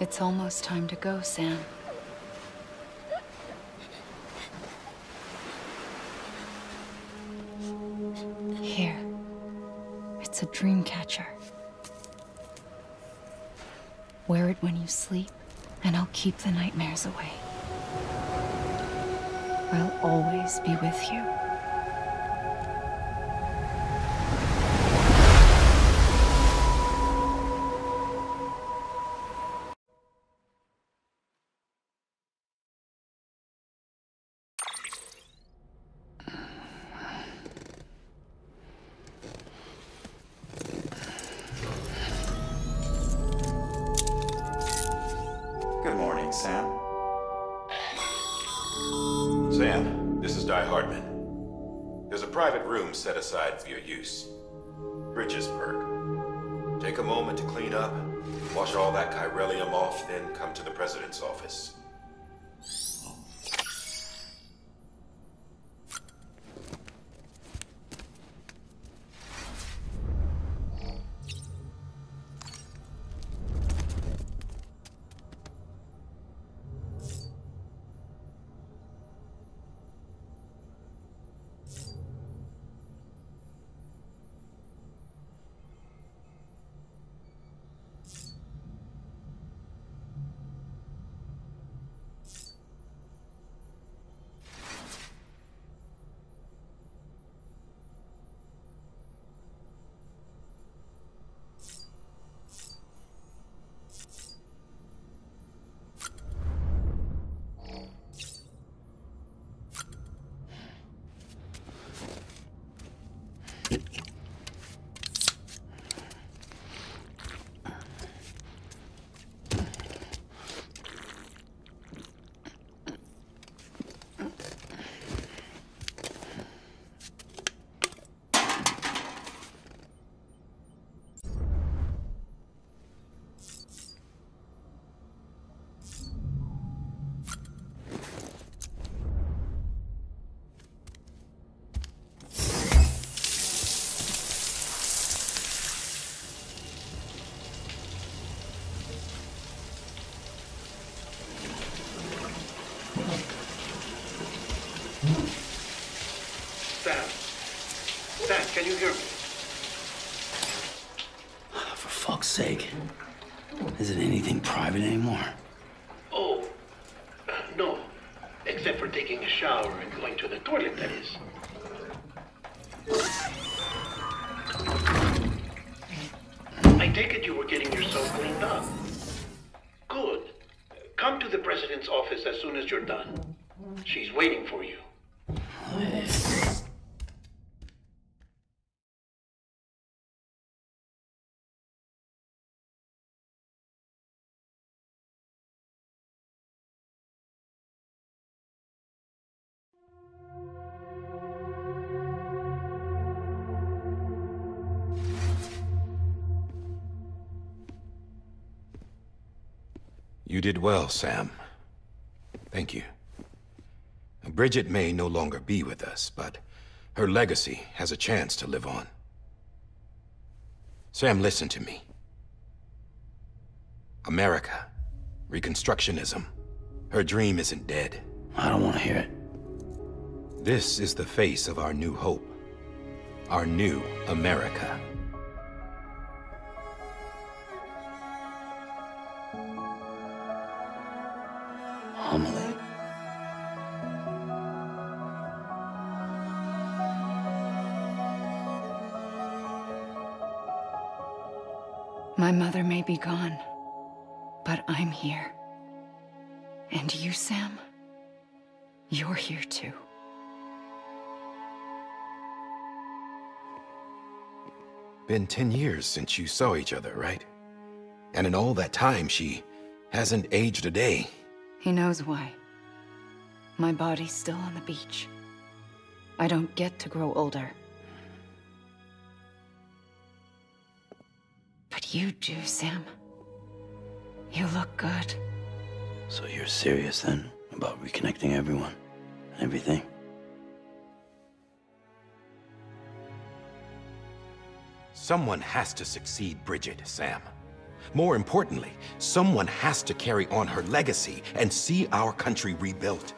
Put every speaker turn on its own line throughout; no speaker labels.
It's almost time to go, Sam. Here. It's a dream catcher. Wear it when you sleep, and I'll keep the nightmares away. I'll always be with you.
Good morning, Sam. Sam, this is Di Hartman. There's a private room set aside for your use. Bridges perk. Take a moment to clean up, wash all that chiralium off, then come to the President's office.
Sam, can you hear me?
For fuck's sake. Isn't anything private anymore?
Oh, no. Except for taking a shower and going to the toilet, that is. I take it you were getting yourself cleaned up. Good. Come to the President's office as soon as you're done. She's waiting for you.
You did well, Sam. Thank you. Bridget may no longer be with us, but her legacy has a chance to live on. Sam, listen to me. America, Reconstructionism, her dream isn't dead.
I don't want to hear it.
This is the face of our new hope. Our new America.
Homily.
My mother may be gone, but I'm here. And you, Sam, you're here too.
Been 10 years since you saw each other, right? And in all that time, she hasn't aged a day.
He knows why. My body's still on the beach. I don't get to grow older. But you do, Sam. You look good.
So you're serious then about reconnecting everyone and everything?
Someone has to succeed Bridget, Sam.
More importantly, someone has to carry on her legacy and see our country rebuilt.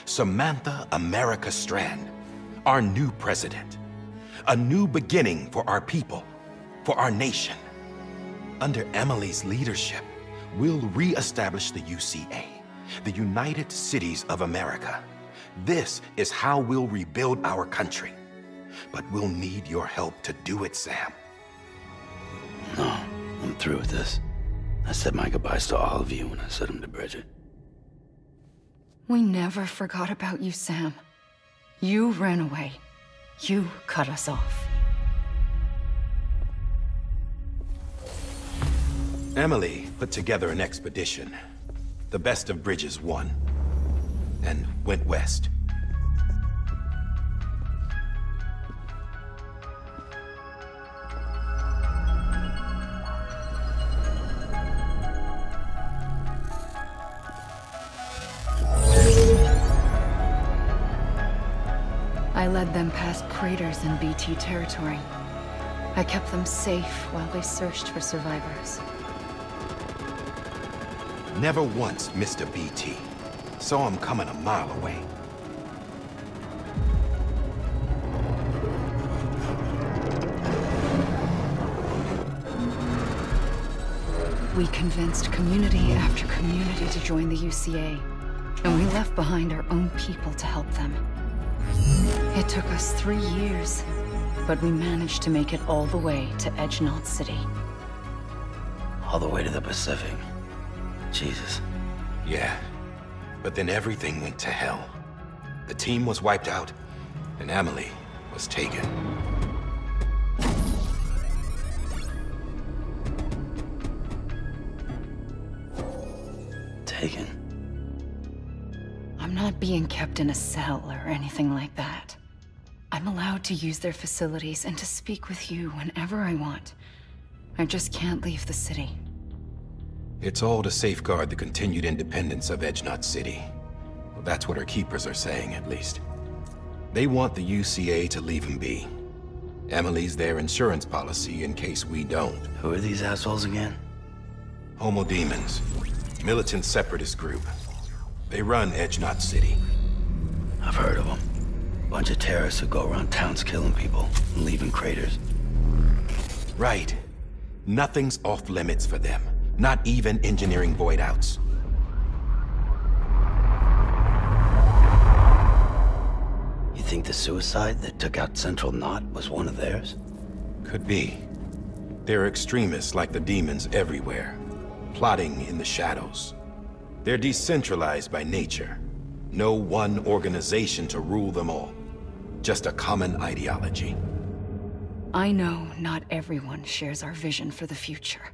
Samantha America Strand, our new president. A new beginning for our people, for our nation. Under Emily's leadership, we'll re-establish the UCA, the United Cities of America. This is how we'll rebuild our country. But we'll need your help to do it, Sam.
No, I'm through with this. I said my goodbyes to all of you when I said them to Bridget.
We never forgot about you, Sam. You ran away. You cut us off.
Emily put together an expedition. The best of Bridges won. And went west.
I led them past craters in BT territory. I kept them safe while they searched for survivors.
Never once missed a BT. Saw him coming a mile away.
We convinced community after community to join the UCA, and we left behind our own people to help them. It took us 3 years, but we managed to make it all the way to Edge-Knot City.
All the way to the Pacific. Jesus.
Yeah, but then everything went to hell. The team was wiped out, and Emily was taken.
Taken?
I'm not being kept in a cell or anything like that. I'm allowed to use their facilities and to speak with you whenever I want. I just can't leave the city.
It's all to safeguard the continued independence of Edge-Knot City. Well, that's what our keepers are saying, at least. They want the UCA to leave him be. Emily's their insurance policy in case we don't.
Who are these assholes again?
Homo Demons. Militant separatist group. They run Edge-Knot City.
I've heard of them. Bunch of terrorists who go around towns killing people and leaving craters.
Right. Nothing's off limits for them. Not even engineering void outs.
You think the suicide that took out Central Knot was one of theirs?
Could be. There are extremists like the demons everywhere, plotting in the shadows. They're decentralized by nature. No one organization to rule them all. Just a common ideology.
I know not everyone shares our vision for the future.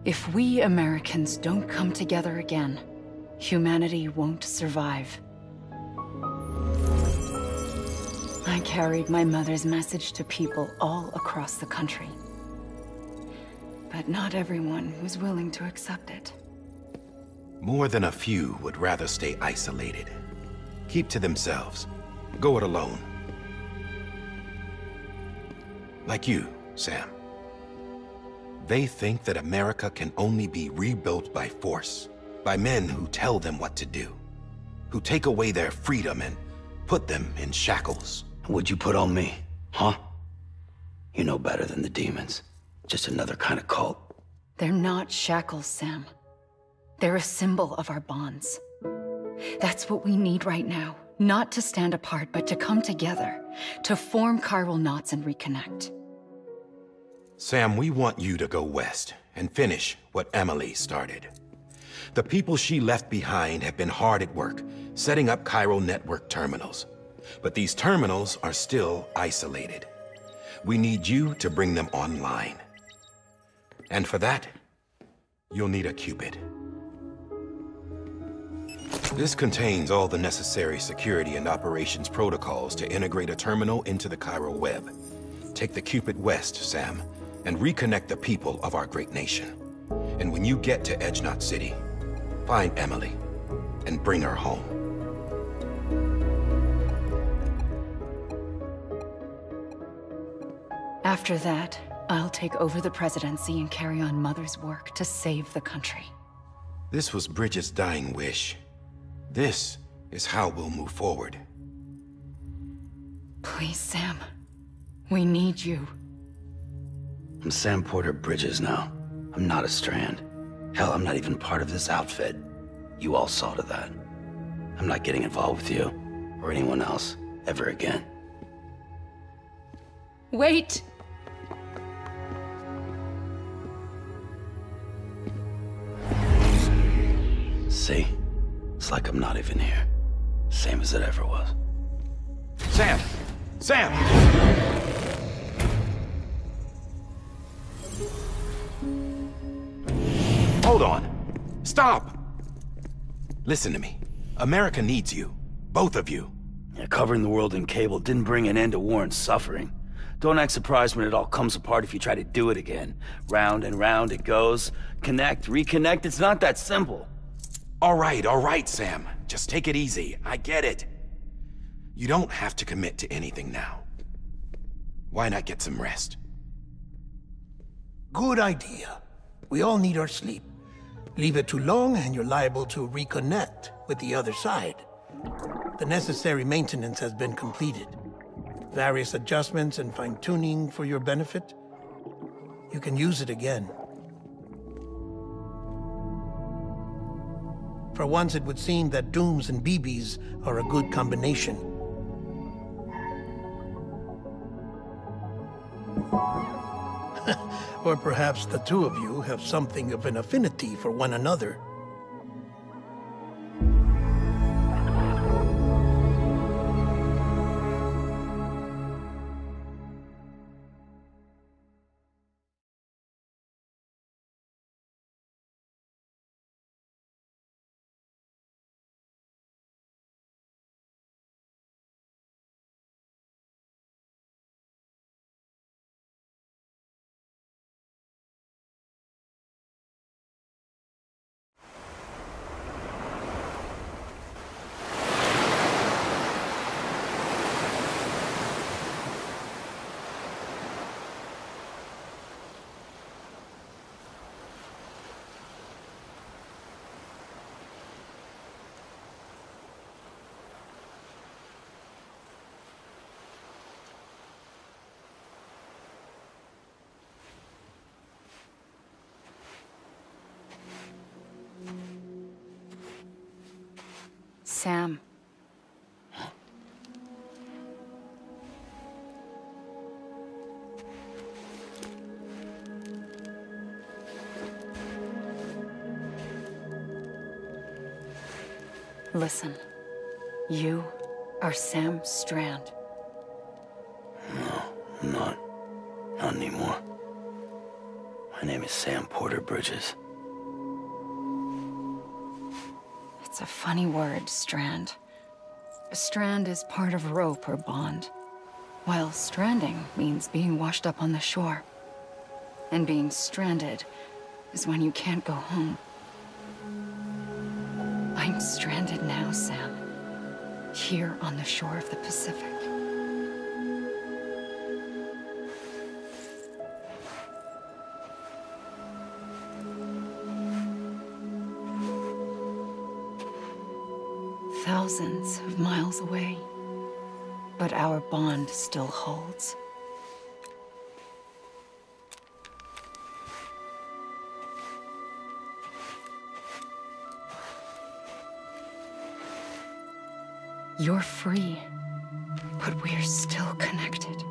If we Americans don't come together again, humanity won't survive. I carried my mother's message to people all across the country. But not everyone was willing to accept it.
More than a few would rather stay isolated. Keep to themselves. Go it alone. Like you, Sam. They think that America can only be rebuilt by force, by men who tell them what to do, who take away their freedom and put them in shackles.
What'd you put on me, huh? You know better than the demons. Just another kind of cult.
They're not shackles, Sam. They're a symbol of our bonds. That's what we need right now. Not to stand apart, but to come together, to form chiral knots and reconnect.
Sam, we want you to go west and finish what Emily started. The people she left behind have been hard at work, setting up chiral network terminals. But these terminals are still isolated. We need you to bring them online. And for that, you'll need a Cupid. This contains all the necessary security and operations protocols to integrate a terminal into the chiral web. Take the Cupid west, Sam, and reconnect the people of our great nation. And when you get to Edge-Knot City, find Emily and bring her home.
After that, I'll take over the presidency and carry on Mother's work to save the country.
This was Bridget's dying wish. This is how we'll move forward.
Please, Sam. We need you.
I'm Sam Porter Bridges now. I'm not a Strand. Hell, I'm not even part of this outfit. You all saw to that. I'm not getting involved with you, or anyone else, ever again.
Wait!
See? It's like I'm not even here. Same as it ever was.
Sam! Sam! Hold on. Stop! Listen to me. America needs you. Both of you.
Yeah, covering the world in cable didn't bring an end to war and suffering. Don't act surprised when it all comes apart if you try to do it again. Round and round it goes. Connect, reconnect, it's not that simple.
All right, Sam. Just take it easy. I get it. You don't have to commit to anything now. Why not get some rest?
Good idea. We all need our sleep. Leave it too long and you're liable to reconnect with the other side. The necessary maintenance has been completed. Various adjustments and fine-tuning for your benefit. You can use it again. For once, it would seem that Dooms and BBs are a good combination. Or perhaps the two of you have something of an affinity for one another.
Sam. Listen. You are Sam Strand.
No, I'm not. Not anymore. My name is Sam Porter Bridges.
It's a funny word, Strand. A strand is part of rope or bond, while stranding means being washed up on the shore. And being stranded is when you can't go home. I'm stranded now, Sam. Here on the shore of the Pacific. Thousands of miles away, but our bond still holds. You're free, but we're still connected.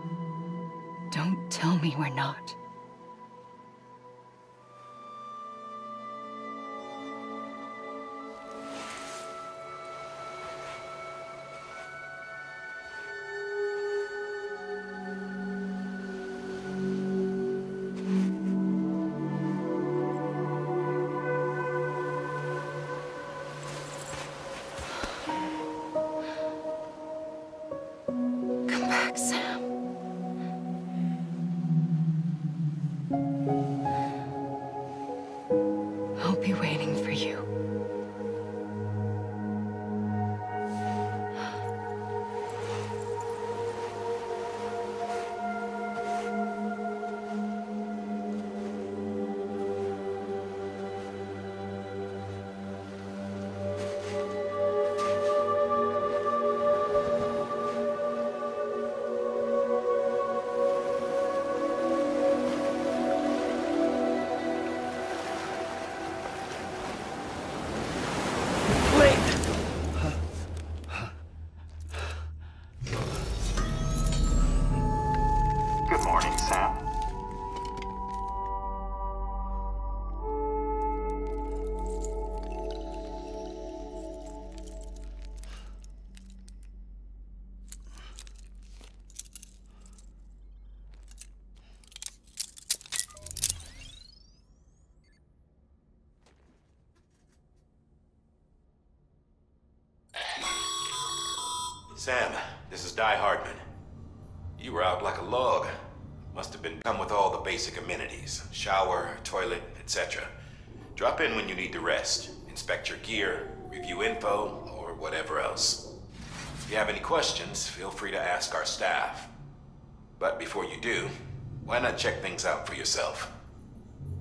Don't tell me we're not.
Sam, this is Die Hardman. You were out like a log. Must have been come with all the basic amenities. Shower, toilet, etc. Drop in when you need to rest. Inspect your gear, review info, or whatever else. If you have any questions, feel free to ask our staff. But before you do, why not check things out for yourself?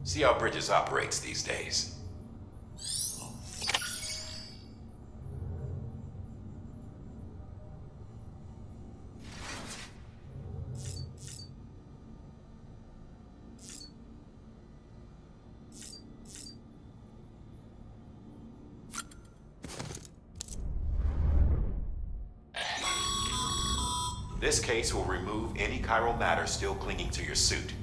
See how Bridges operates these days. This case will remove any chiral matter still clinging to your suit.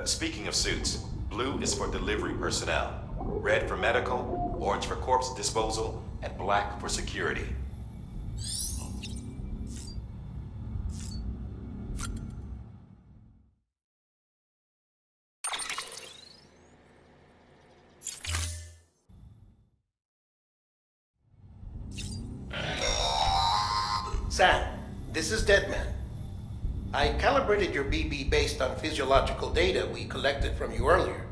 Speaking of suits, blue is for delivery personnel, red for medical, orange for corpse disposal, and black for security.
Sam, this is Deadman. I calibrated your BB based on physiological data we collected from you earlier.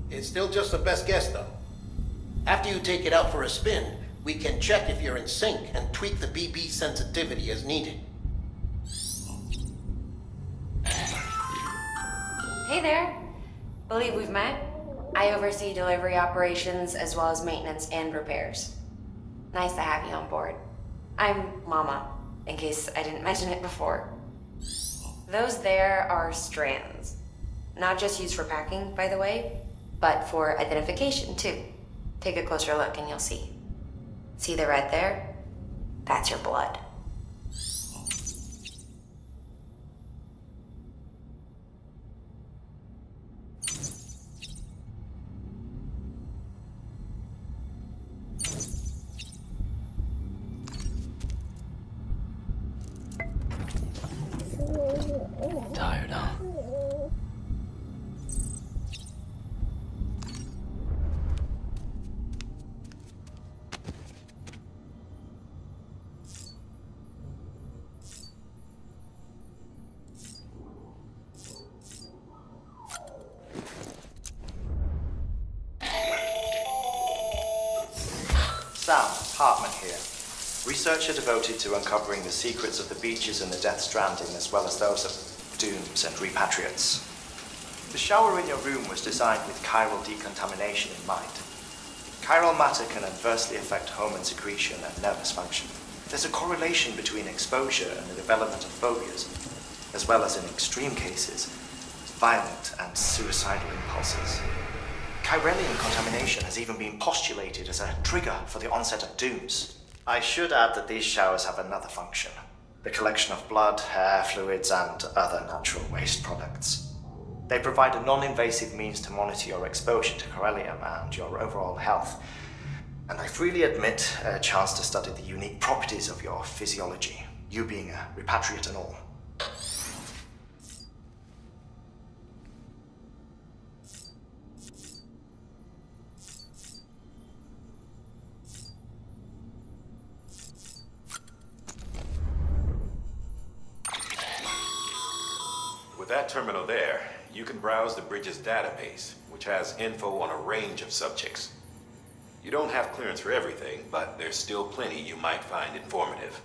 It's still just a best guess, though. After you take it out for a spin, we can check if you're in sync and tweak the BB sensitivity as needed.
Hey there. Believe we've met. I oversee delivery operations as well as maintenance and repairs. Nice to have you on board. I'm Mama, in case I didn't mention it before. Those there are strands. Not just used for packing, by the way, but for identification too. Take a closer look and you'll see. See the red there? That's your blood.
Tired, huh?
Sam, Hartman here. Researcher devoted to uncovering the secrets of the beaches and the Death Stranding, as well as those of dooms and repatriates. The shower in your room was designed with chiral decontamination in mind. Chiral matter can adversely affect hormone secretion and nervous function. There's a correlation between exposure and the development of phobias, as well as in extreme cases, violent and suicidal impulses. Chiralian contamination has even been postulated as a trigger for the onset of dooms. I should add that these showers have another function: the collection of blood, hair, fluids, and other natural waste products. They provide a non-invasive means to monitor your exposure to chiralium and your overall health, and I freely admit a chance to study the unique properties of your physiology, you being a repatriate and all.
With that terminal there, you can browse the Bridges database, which has info on a range of subjects. You don't have clearance for everything, but there's still plenty you might find informative.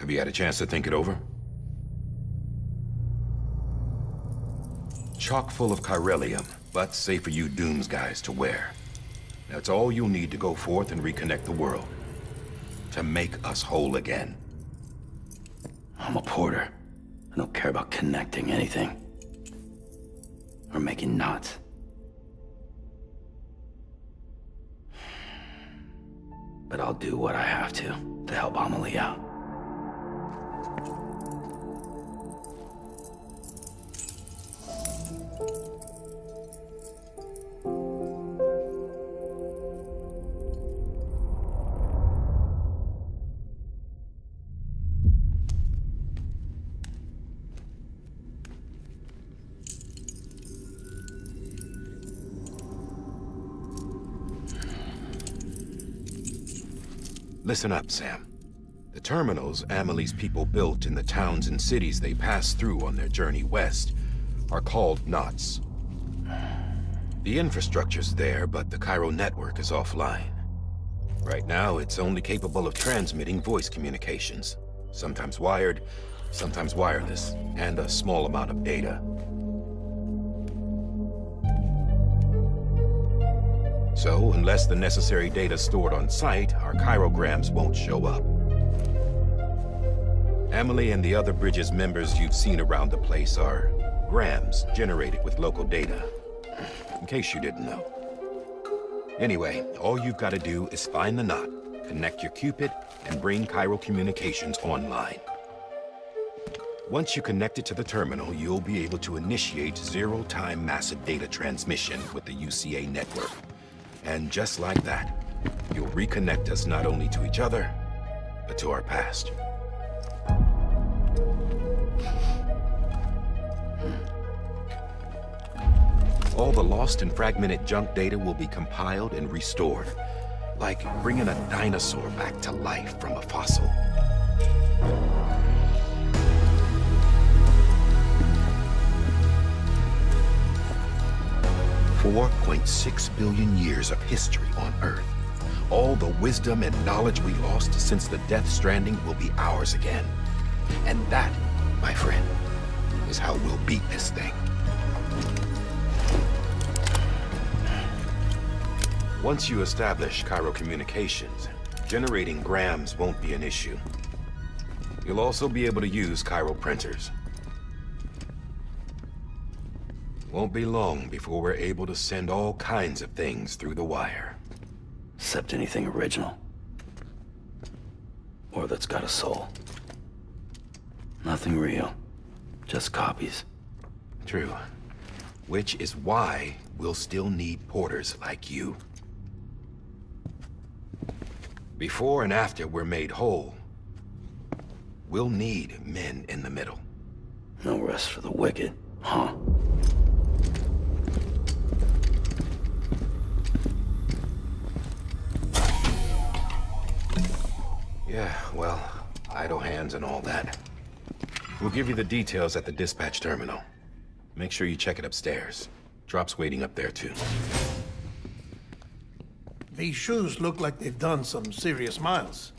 Have you had a chance to think it over? Chock full of chiralium, but safe for you Dooms guys to wear. That's all you'll need to go forth and reconnect the world. To make us whole again.
I'm a porter. I don't care about connecting anything. Or making knots. But I'll do what I have to help Amelie out.
Listen up, Sam. The terminals Amelie's people built in the towns and cities they passed through on their journey west are called knots. The infrastructure's there, but the Cairo network is offline. Right now, it's only capable of transmitting voice communications, sometimes wired, sometimes wireless, and a small amount of data. So, unless the necessary data is stored on site, our chirograms won't show up. Amelie and the other Bridges members you've seen around the place are grams generated with local data, in case you didn't know. Anyway, all you've got to do is find the knot, connect your Cupid, and bring Cairo communications online. Once you connect it to the terminal, you'll be able to initiate zero-time massive data transmission with the UCA network. And just like that, you'll reconnect us not only to each other, but to our past. All the lost and fragmented junk data will be compiled and restored, like bringing a dinosaur back to life from a fossil. $4.6 billion years of history on Earth. All the wisdom and knowledge we lost since the Death Stranding will be ours again. And that, my friend, is how we'll beat this thing. Once you establish Cairo communications, generating grams won't be an issue. You'll also be able to use Cairo printers. Won't be long before we're able to send all kinds of things through the wire.
Except anything original. Or that's got a soul. Nothing real. Just copies.
True. Which is why we'll still need porters like you. Before and after we're made whole, we'll need men in the middle.
No rest for the wicked, huh?
Yeah, well, idle hands and all that. We'll give you the details at the dispatch terminal. Make sure you check it upstairs. Drop's waiting up there, too.
These shoes look like they've done some serious miles.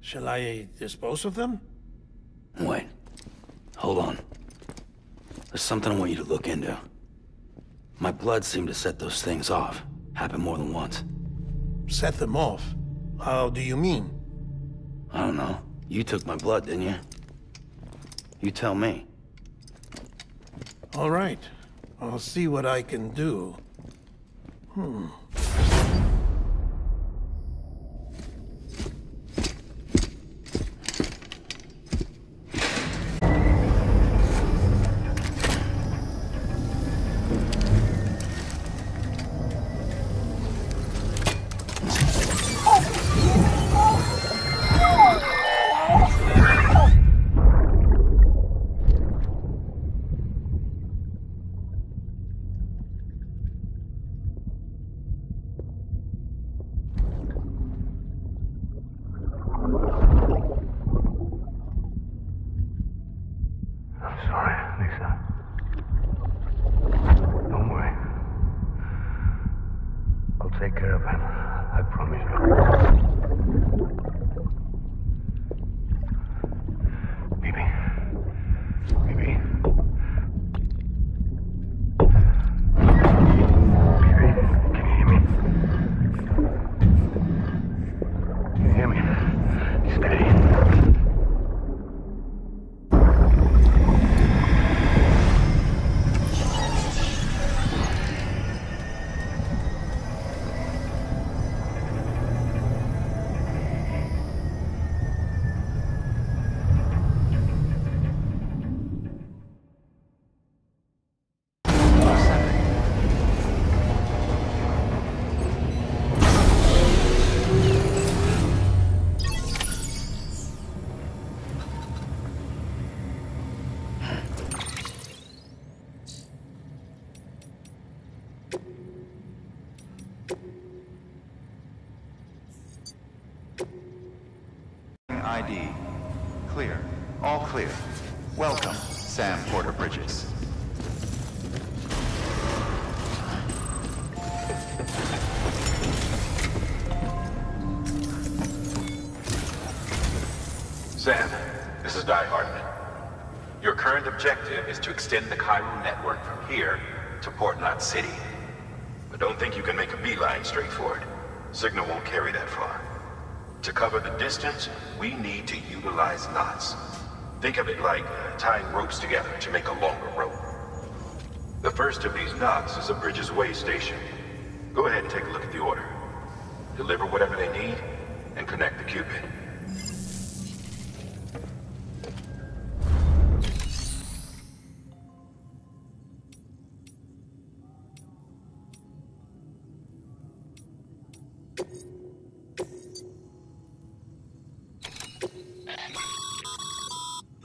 Shall I dispose of them?
Wait. Hold on. There's something I want you to look into. My blood seemed to set those things off. Happened more than once.
Set them off? How do you mean?
I don't know. You took my blood, didn't you? You tell me.
All right. I'll see what I can do.
clear. Welcome, Sam Porter Bridges.
Sam, this is Hardman. Your current objective is to extend the chiral network from here to Port Knot City. But don't think you can make a beeline straight for it. Signal won't carry that far. To cover the distance, we need to utilize knots. Think of it like tying ropes together to make a longer rope. The first of these knots is a Bridges Way station. Go ahead and take a look at the order. Deliver whatever they need, and connect the Cupid.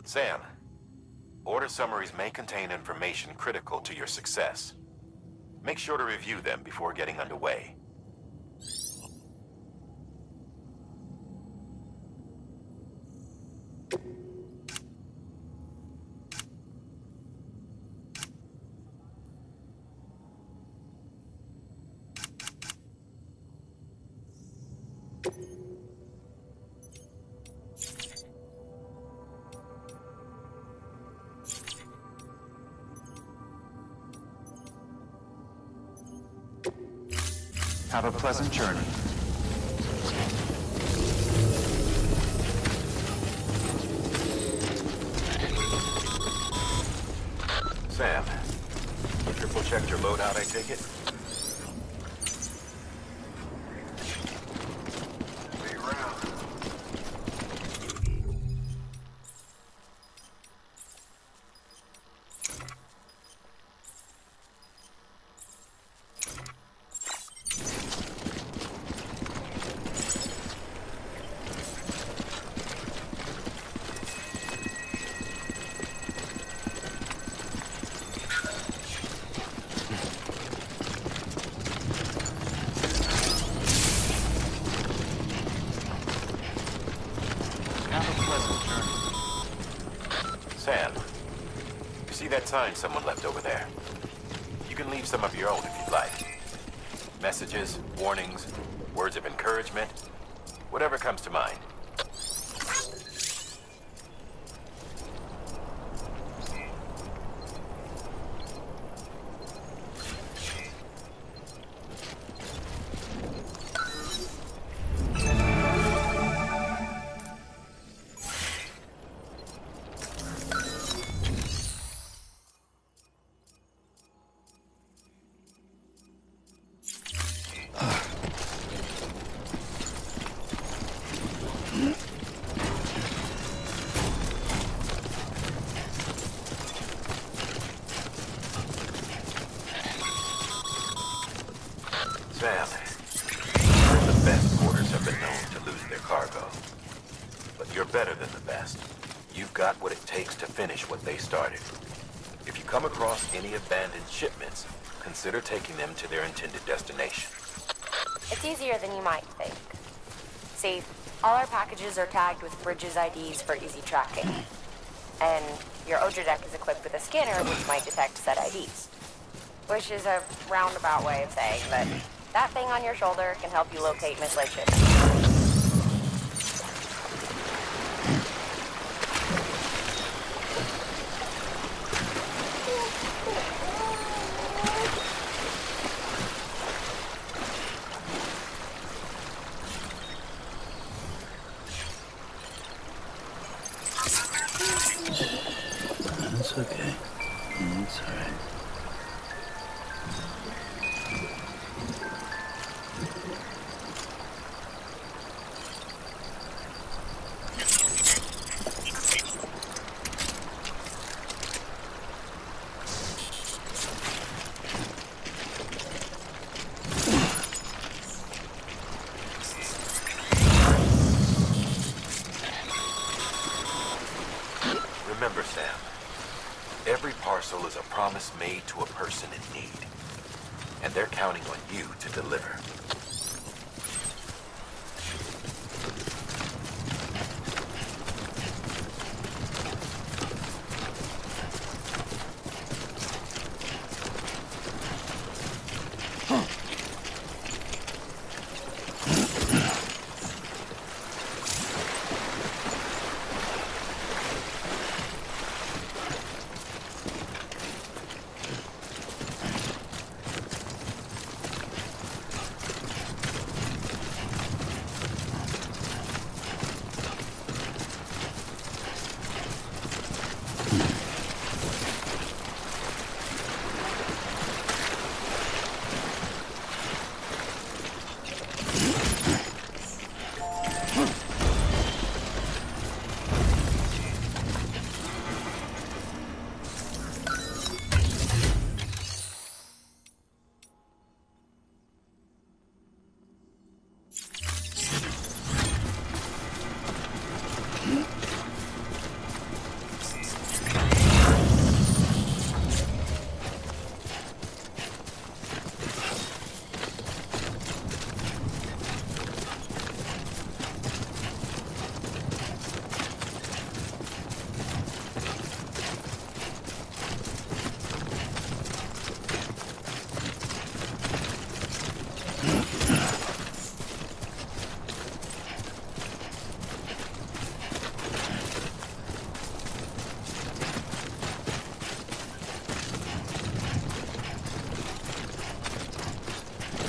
Sam, order summaries may contain information critical to your success. Make sure to review them before getting underway.
Have a pleasant journey.
Sam, you triple-checked your loadout, I take it? Be around. Sam, you see that sign someone left over there? You can leave some of your own if you'd like. Messages, warnings, words of encouragement, whatever comes to mind. Sam, the best porters have been known to lose their cargo. But you're better than the best. You've got what it takes to finish what they started. If you come across any abandoned shipments, consider taking them to their intended destination.
It's easier than you might think. See, all our packages are tagged with Bridges IDs for easy tracking. And your Odra deck is equipped with a scanner which might detect said IDs. Which is a roundabout way of saying that that thing on your shoulder can help you locate mislaid shipments.
That's okay. It's all right.
Remember, Sam, every parcel is a promise made to a person in need. And they're counting on you to deliver.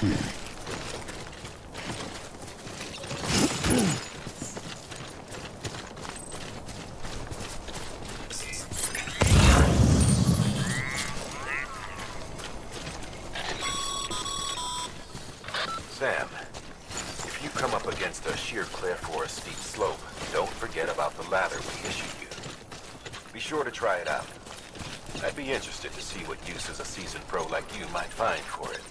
Sam, if you come up against a sheer cliff or a steep slope, don't forget about the ladder we issued you. Be sure to try it out. I'd be interested to see what uses a seasoned pro like you might find for it.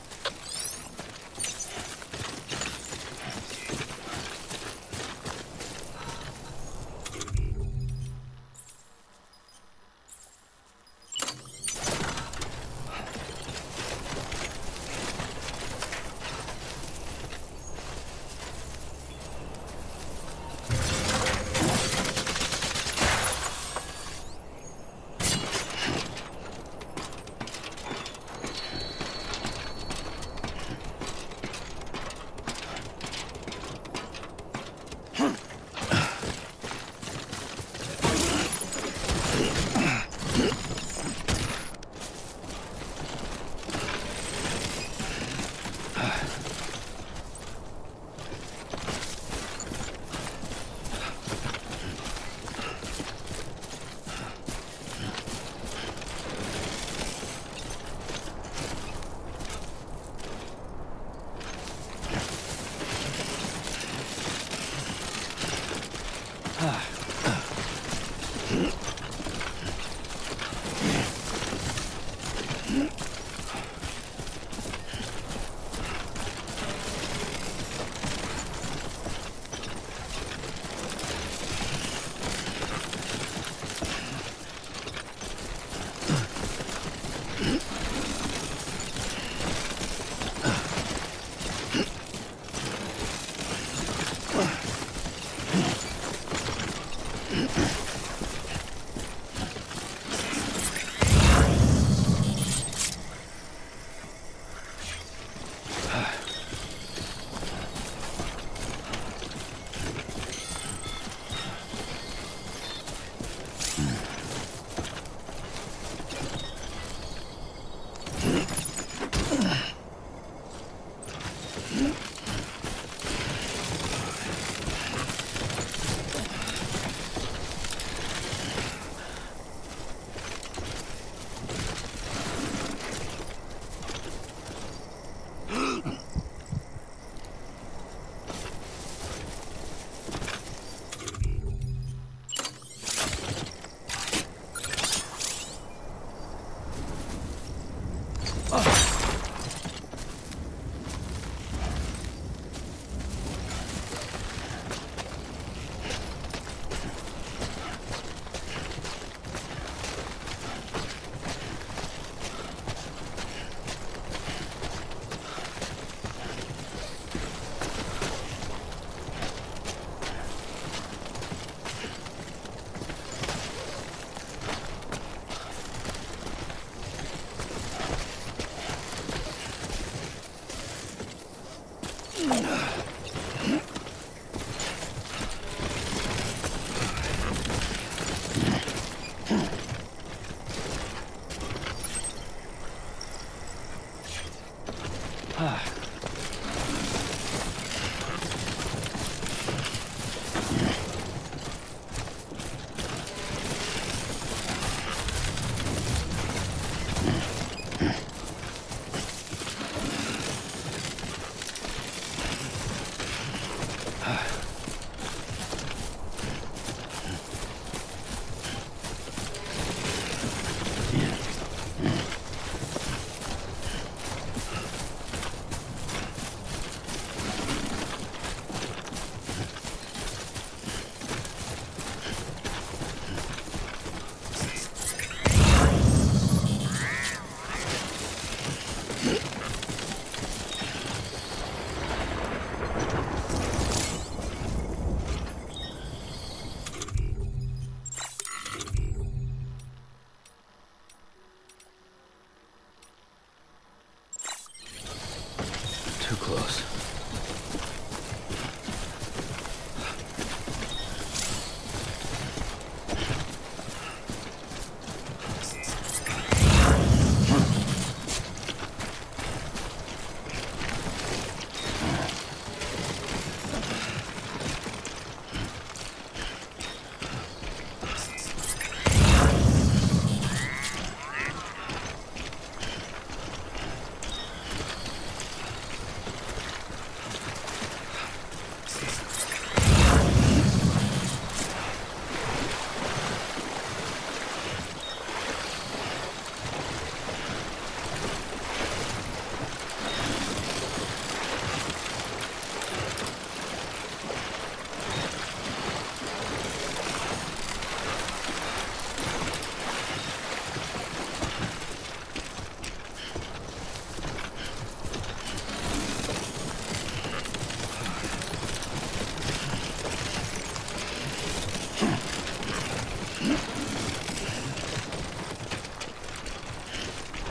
Too close.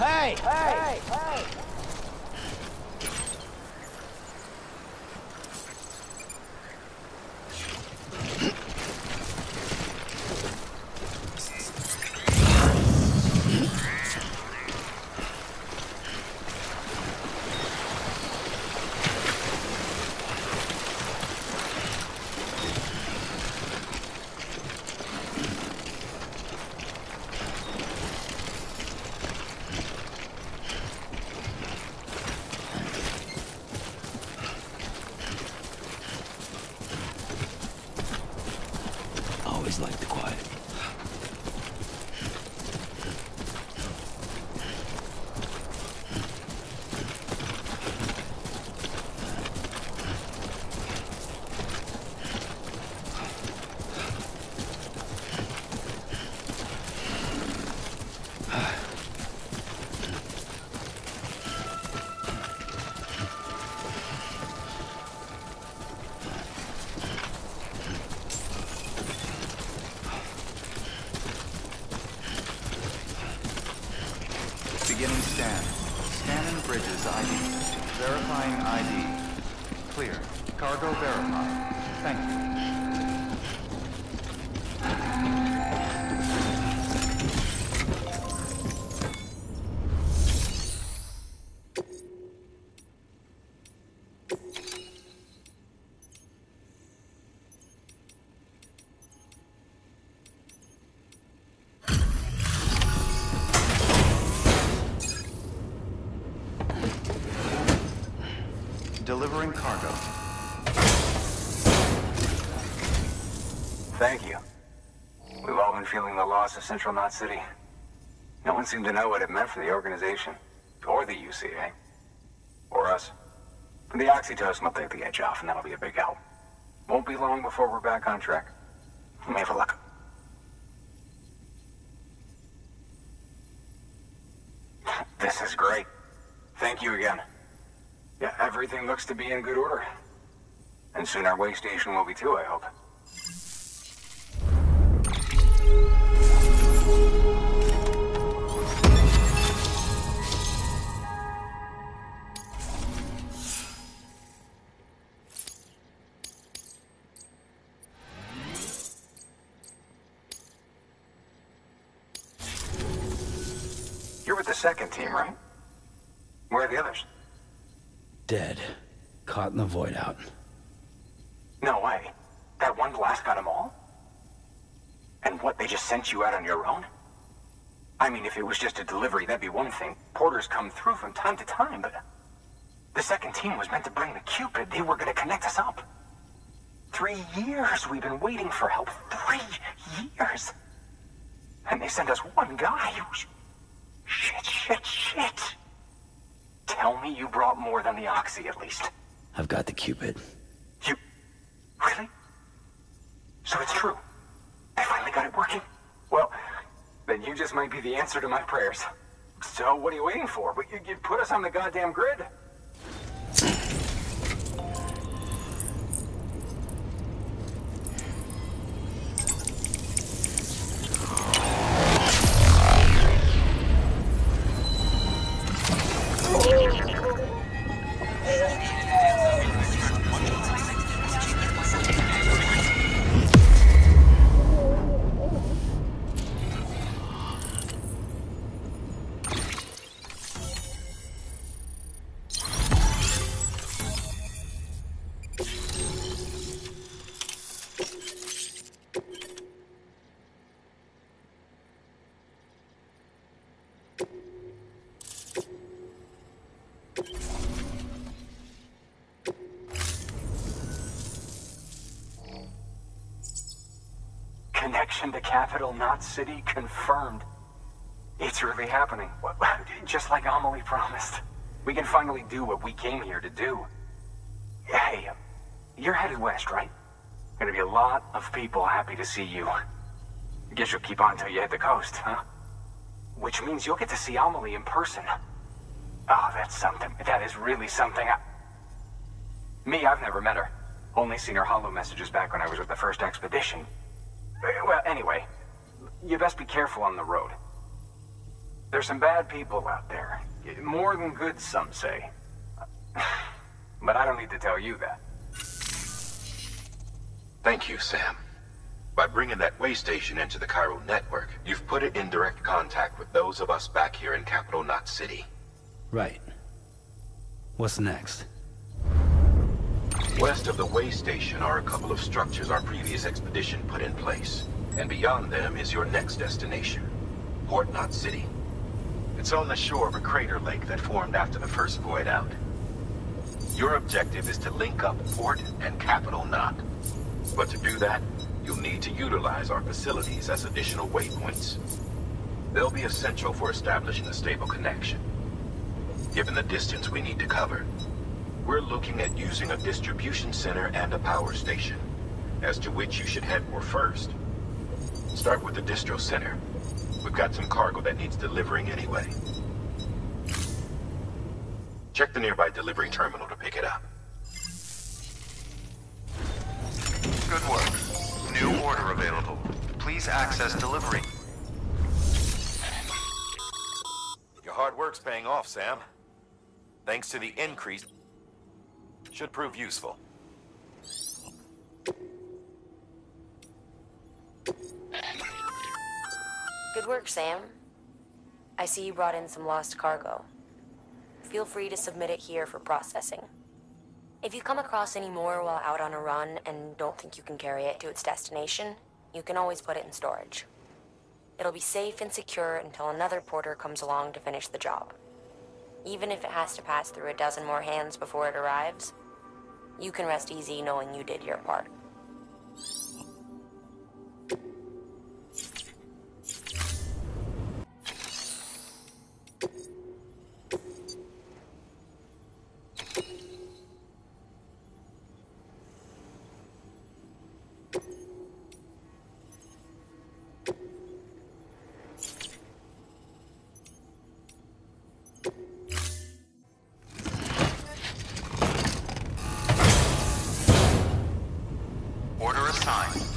Hey! Hey! Hey!
Always like the quiet.
Beginning scan. Scanning bridges ID. Verifying ID. Clear. Cargo verified. Thank you. Delivering cargo.
Thank you. We've all been feeling the loss of Central Knot City. No one seemed to know what it meant for the organization, or the UCA, or us. The oxytocin will take the edge off, and that'll be a big help. Won't be long before we're back on track. We may have a luck. This is great. Thank you again. Yeah, everything looks to be in good order. And soon our way station will be too, I hope. You're with the second team, right? Where are the others?
Dead. Caught in the void out.
No way. That one blast got them all? And what, they just sent you out on your own? I mean, if it was just a delivery, that'd be one thing. Porters come through from time to time, but... The second team was meant to bring the Cupid. They were gonna connect us up. 3 years we've been waiting for help. 3 years! And they sent us one guy who's... Shit. Tell me you brought more than the Oxy, at least.
I've got the Cupid.
You... Really? So it's true. I finally got it working. Well, then you just might be the answer to my prayers. So what are you waiting for? You put us on the goddamn grid. Connection to Capital Knot City confirmed. It's really happening. Just like Amelie promised. We can finally do what we came here to do. Hey, you're headed west, right? Gonna be a lot of people happy to see you. I guess you'll keep on till you hit the coast, huh? Which means you'll get to see Amelie in person. Oh, that's something. That is really something. Me, I've never met her. Only seen her holo messages back when I was with the first expedition. Well, anyway, you best be careful on the road. There's some bad people out there. More than good, some say. But I don't need to tell you that.
Thank you, Sam. By bringing that way station into the Cairo network, you've put it in direct contact with those of us back here in Capital Knot City.
Right. What's next?
West of the way station are a couple of structures our previous expedition put in place. And beyond them is your next destination, Port Knot City. It's on the shore of a crater lake that formed after the first void out. Your objective is to link up Port and Capital Knot. But to do that, you'll need to utilize our facilities as additional waypoints. They'll be essential for establishing a stable connection. Given the distance we need to cover, we're looking at using a distribution center and a power station, as to which you should head for first. Start with the distro center. We've got some cargo that needs delivering anyway. Check the nearby delivery terminal to pick it up.
Good work. New order available. Please access delivery.
Your hard work's paying off, Sam. Thanks to the increase, should prove useful.
Good work, Sam. I see you brought in some lost cargo. Feel free to submit it here for processing. If you come across any more while out on a run and don't think you can carry it to its destination, you can always put it in storage. It'll be safe and secure until another porter comes along to finish the job. Even if it has to pass through a dozen more hands before it arrives, you can rest easy knowing you did your part.
Order assigned.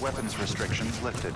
Weapons restrictions lifted.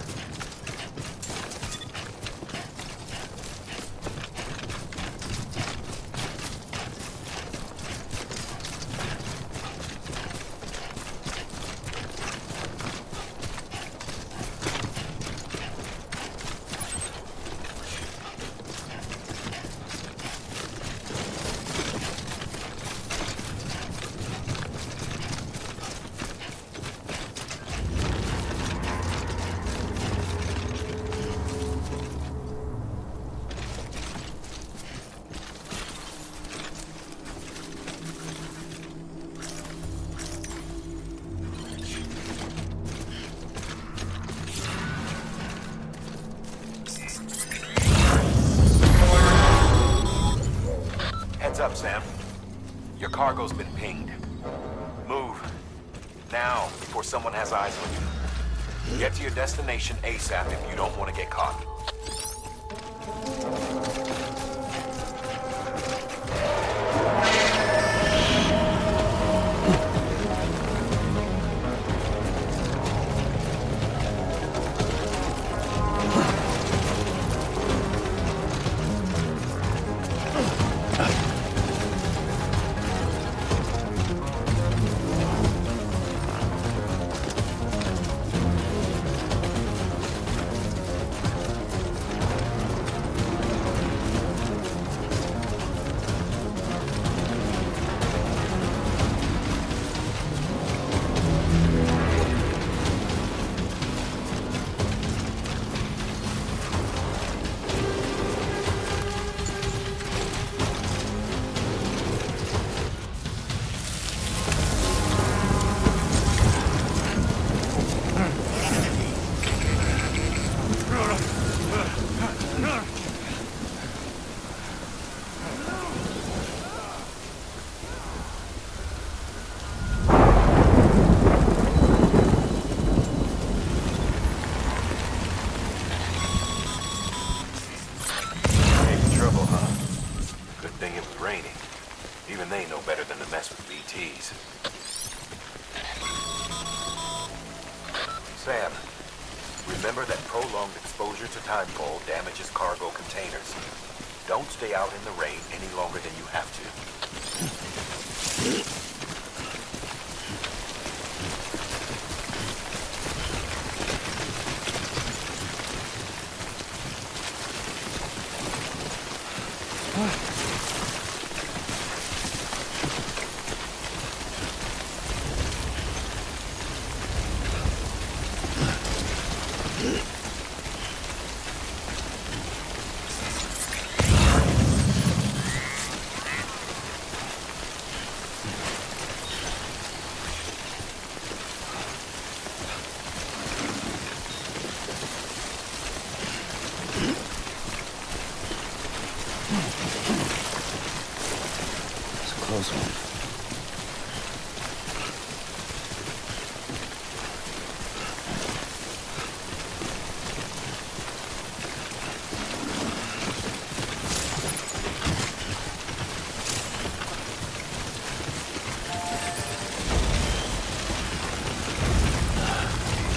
Heads up, Sam. Your cargo's been pinged. Move. Now, before someone has eyes on you. Get to your destination ASAP if you don't want to get caught. Cab. Remember that prolonged exposure to timefall damages cargo containers. Don't stay out in the rain any longer than you have to.
Close one.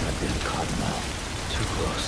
I've been caught now. Too close.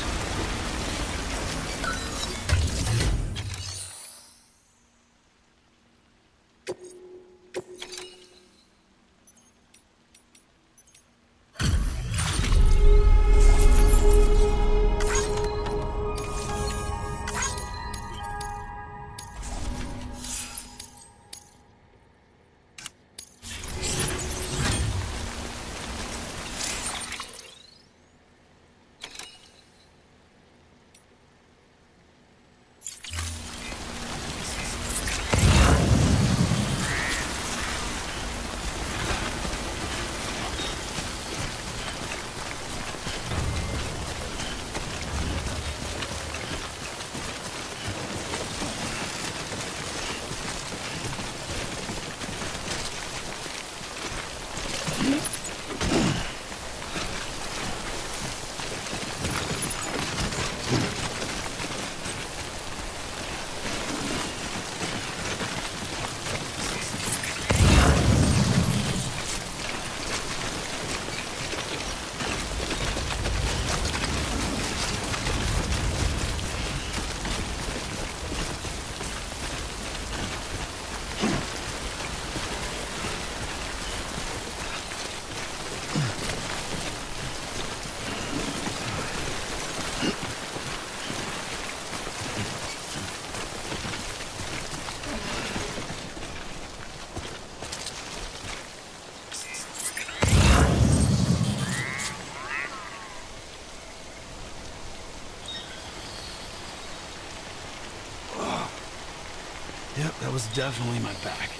Yep, that was definitely my back.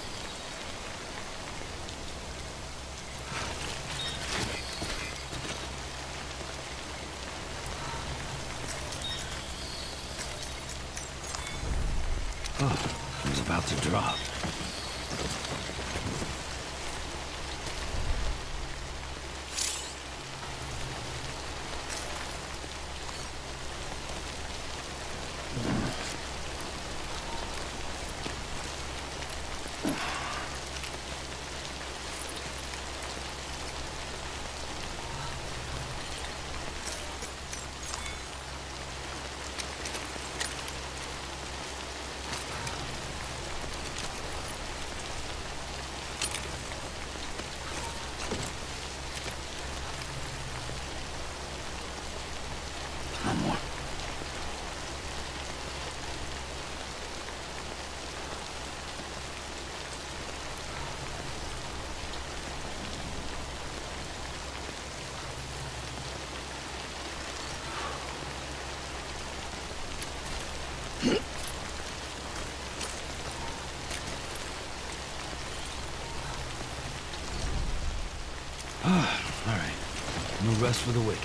Oh, I was about to drop. No more. All right. No rest for the wicked.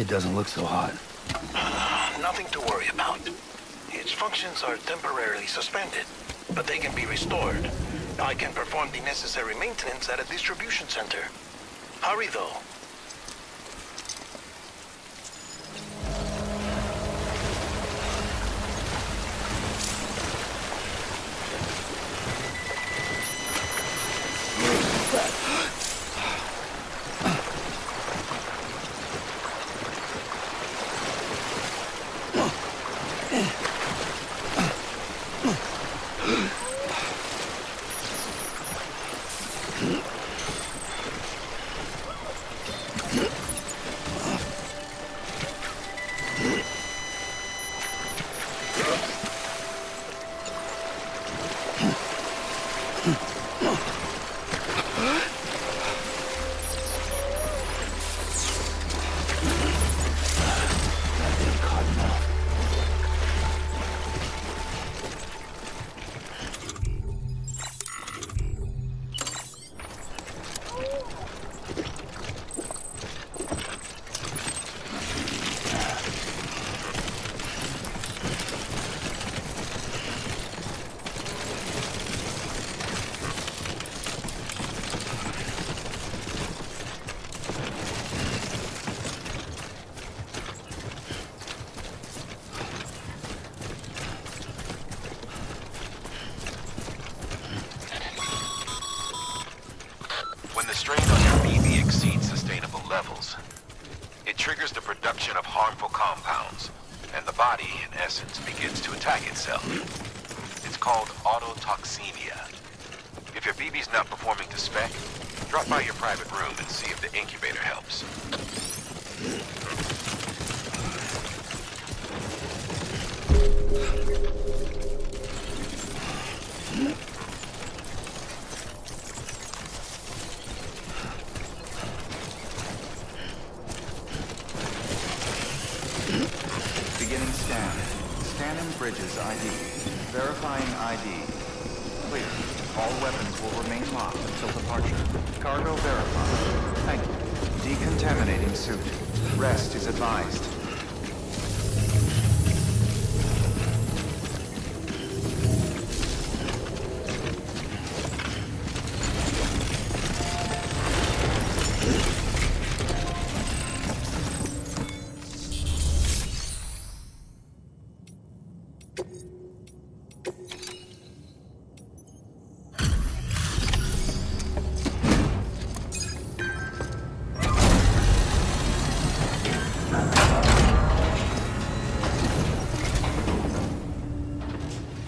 Kid doesn't look so hot.
Nothing to worry about. Its functions are temporarily suspended, but they can be restored. I can perform the necessary maintenance at a distribution center. Hurry, though.
When the strain on your BB exceeds sustainable levels, it triggers the production of harmful compounds, and the body, in essence, begins to attack itself. It's called autotoxemia. If your BB's not performing to spec, drop by your private room and see if the incubator helps.
Beginning scan. Scanning Bridges ID. Verifying ID. Clear. All weapons will remain locked until departure. Cargo verified. Thank you. Decontaminating suit. Rest is advised.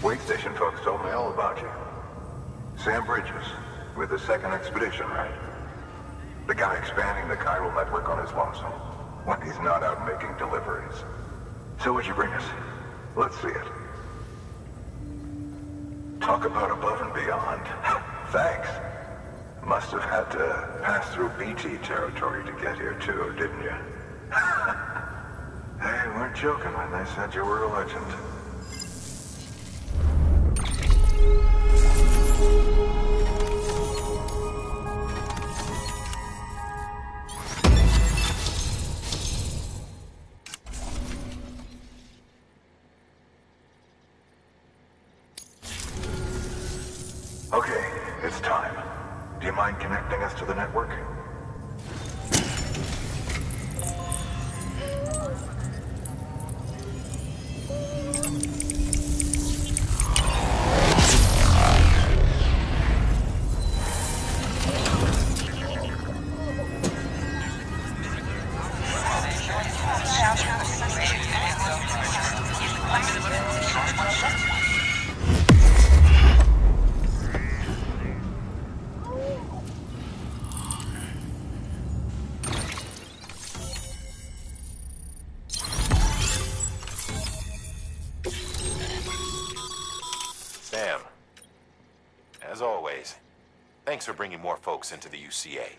Wait station folks told me all about you. Sam Bridges, with the second expedition, right? The guy expanding the chiral network on his lonesome, when he's not out making deliveries. So what'd you bring us? Let's see it. Talk about above and beyond. Thanks. Must have had to pass through BT territory to get here too, didn't you? They weren't joking when they said you were a legend. Okay, it's time. Do you mind connecting us to the network?
Sam, as always, thanks for bringing more folks into the UCA.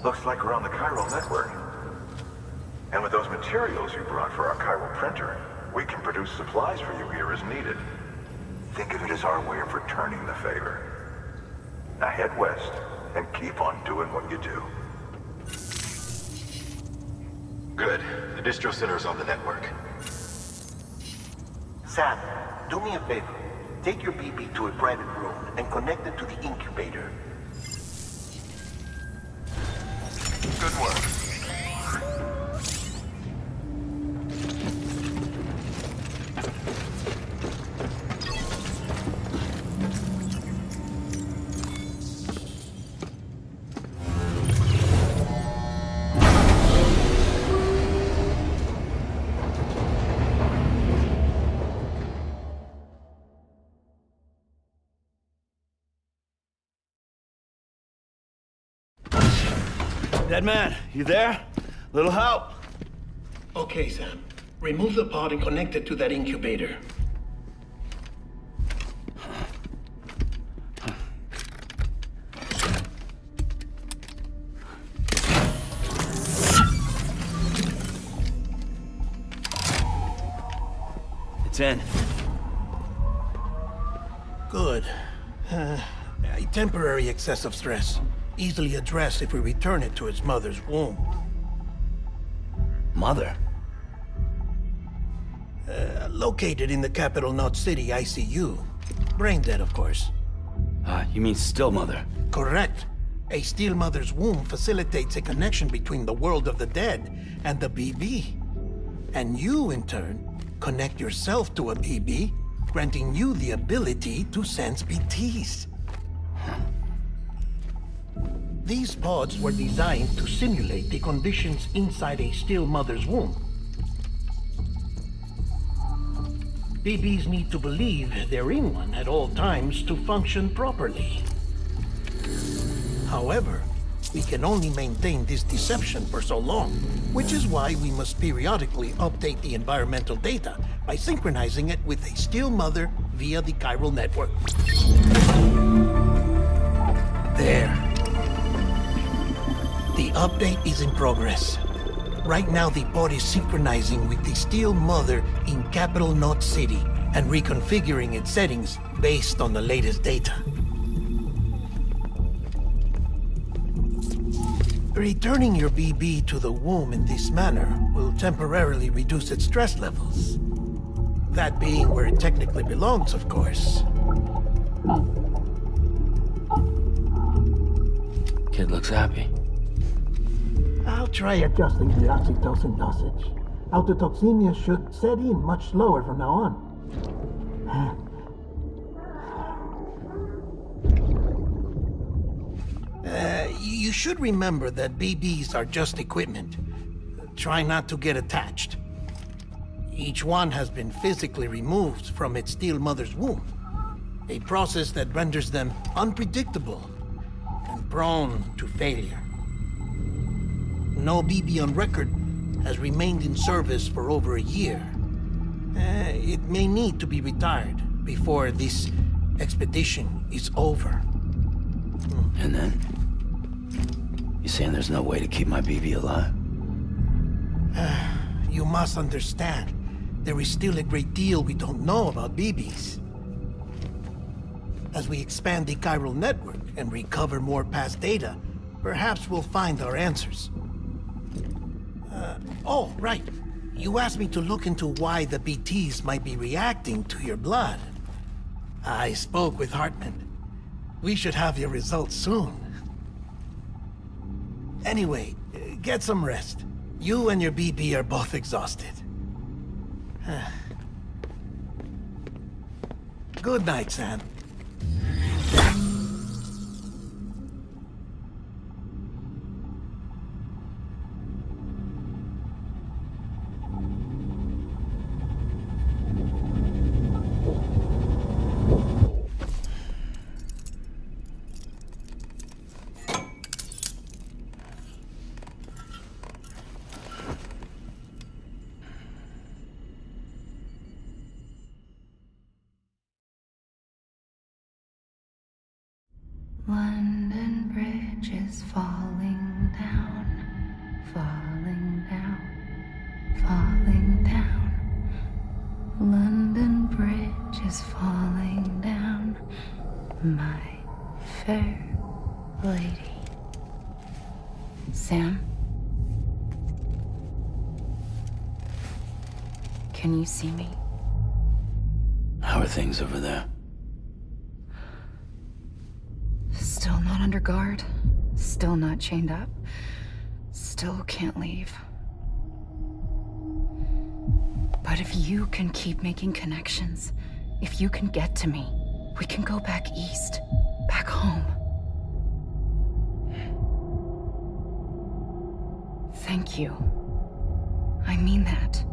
Looks like we're on the chiral network. And with those materials you brought for our chiral printer, we can produce supplies for you here as needed. Think of it as our way of returning the favor. Now head west, and keep on doing what you do.
Good. The distro center is on the network.
Sam, do me a favor. Take your BB to a private room and connect it to the incubator.
Good work.
Dead man, you there? Little help?
Okay, Sam. Remove the pod and connect it to that incubator.
It's in.
Good. A temporary excessive stress. Easily addressed if we return it to its mother's womb.
Mother?
Located in the capital Knot City ICU. Brain dead, of course.
You mean still mother?
Correct. A still mother's womb facilitates a connection between the world of the dead and the BB. And you, in turn, connect yourself to a BB, granting you the ability to sense BTs. These pods were designed to simulate the conditions inside a still mother's womb. BBs need to believe they're in one at all times to function properly. However, we can only maintain this deception for so long, which is why we must periodically update the environmental data by synchronizing it with a still mother via the chiral network. There. The update is in progress. Right now, the pod is synchronizing with the still mother in capital Knot City and reconfiguring its settings based on the latest data. Returning your BB to the womb in this manner will temporarily reduce its stress levels. That being where it technically belongs, of course.
Kid looks happy.
I'll try adjusting the oxytocin dosage. Autotoxemia should set in much slower from now on. You should remember that BBs are just equipment. Try not to get attached. Each one has been physically removed from its still mother's womb. A process that renders them unpredictable and prone to failure. No BB on record has remained in service for over a year. It may need to be retired before this expedition is over.
And then? You saying there's no way to keep my BB alive?
You must understand, there is still a great deal we don't know about BBs. As we expand the chiral network and recover more past data, perhaps we'll find our answers. Oh, right. You asked me to look into why the BTs might be reacting to your blood. I spoke with Hartman. We should have your results soon. Anyway, get some rest. You and your BB are both exhausted. Good night, Sam.
London Bridge is falling down, falling down. London Bridge is falling down, my fair lady. Sam? Can you see me?
How are things over there?
Still not under guard. Still not chained up. Still can't leave. But if you can keep making connections, if you can get to me, we can go back east, back home. Thank you. I mean that.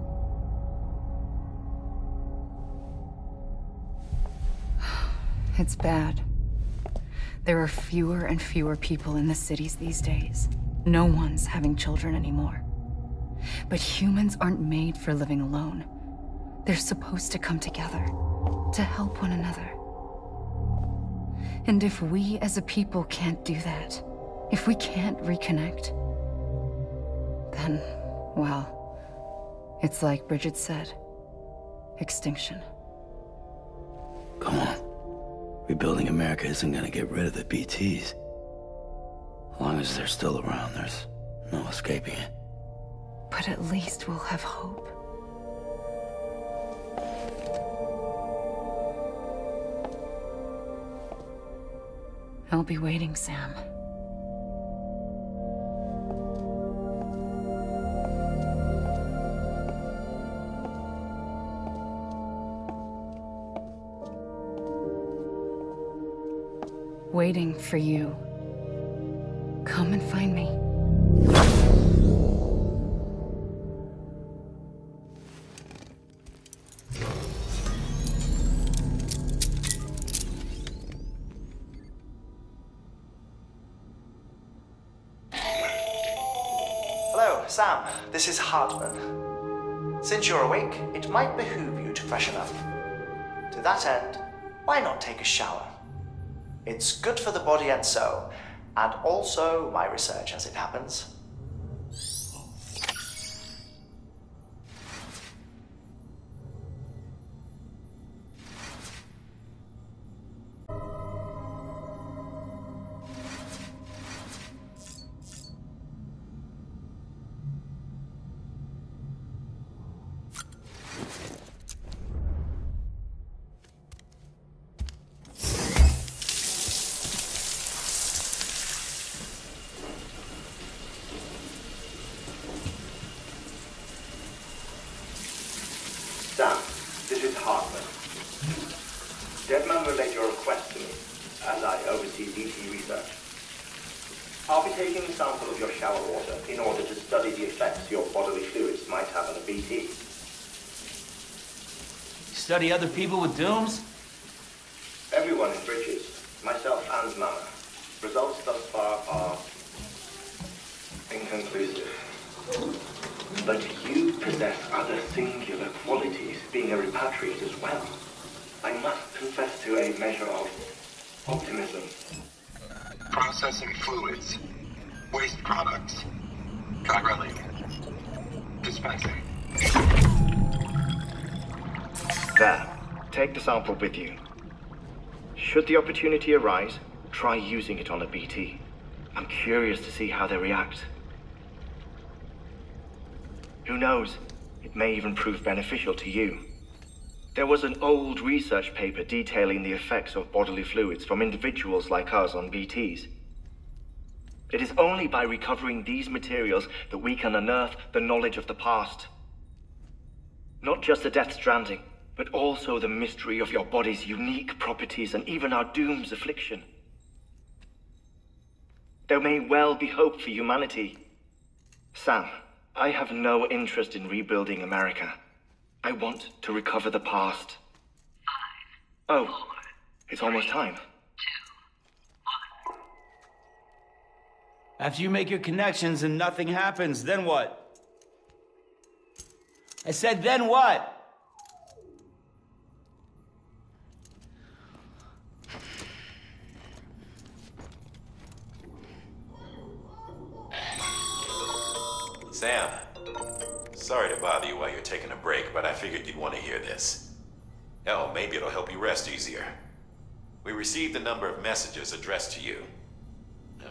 It's bad. There are fewer and fewer people in the cities these days. No one's having children anymore. But humans aren't made for living alone. They're supposed to come together, to help one another. And if we as a people can't do that, if we can't reconnect, then, well, it's like Bridget said, extinction.
Come on. Rebuilding America isn't gonna get rid of the BTs. As long as they're still around, there's no escaping it.
But at least we'll have hope. I'll be waiting, Sam. Waiting for you. Come and find me.
Hello, Sam. This is Hartman. Since you're awake, it might behoove you to freshen up. To that end, why not take a shower? It's good for the body and soul, and also my research as it happens.
Sam, this is Hartman. Deadman relayed your request to me, as I oversee BT research. I'll be taking a sample of your shower water in order to study the effects your bodily fluids might have on a BT.
Study other people with dooms?
Everyone in Bridges, myself and Mama. Results thus far are inconclusive. But you possess other singular qualities, being a repatriate as well. I must confess to a measure of optimism.
Processing fluids. Waste products. Chiralium. Dispensing.
There. Take the sample with you. Should the opportunity arise, try using it on a BT. I'm curious to see how they react. Who knows? It may even prove beneficial to you. There was an old research paper detailing the effects of bodily fluids from individuals like us on BTs. It is only by recovering these materials that we can unearth the knowledge of the past. Not just the Death Stranding, but also the mystery of your body's unique properties and even our doom's affliction. There may well be hope for humanity. Sam, I have no interest in rebuilding America. I want to recover the past. 5, 4, oh, it's almost time. 2,
1. After you make your connections and nothing happens, then what? I said, then what?
Sorry to bother you while you're taking a break, but I figured you'd want to hear this. Hell, maybe it'll help you rest easier. We received a number of messages addressed to you.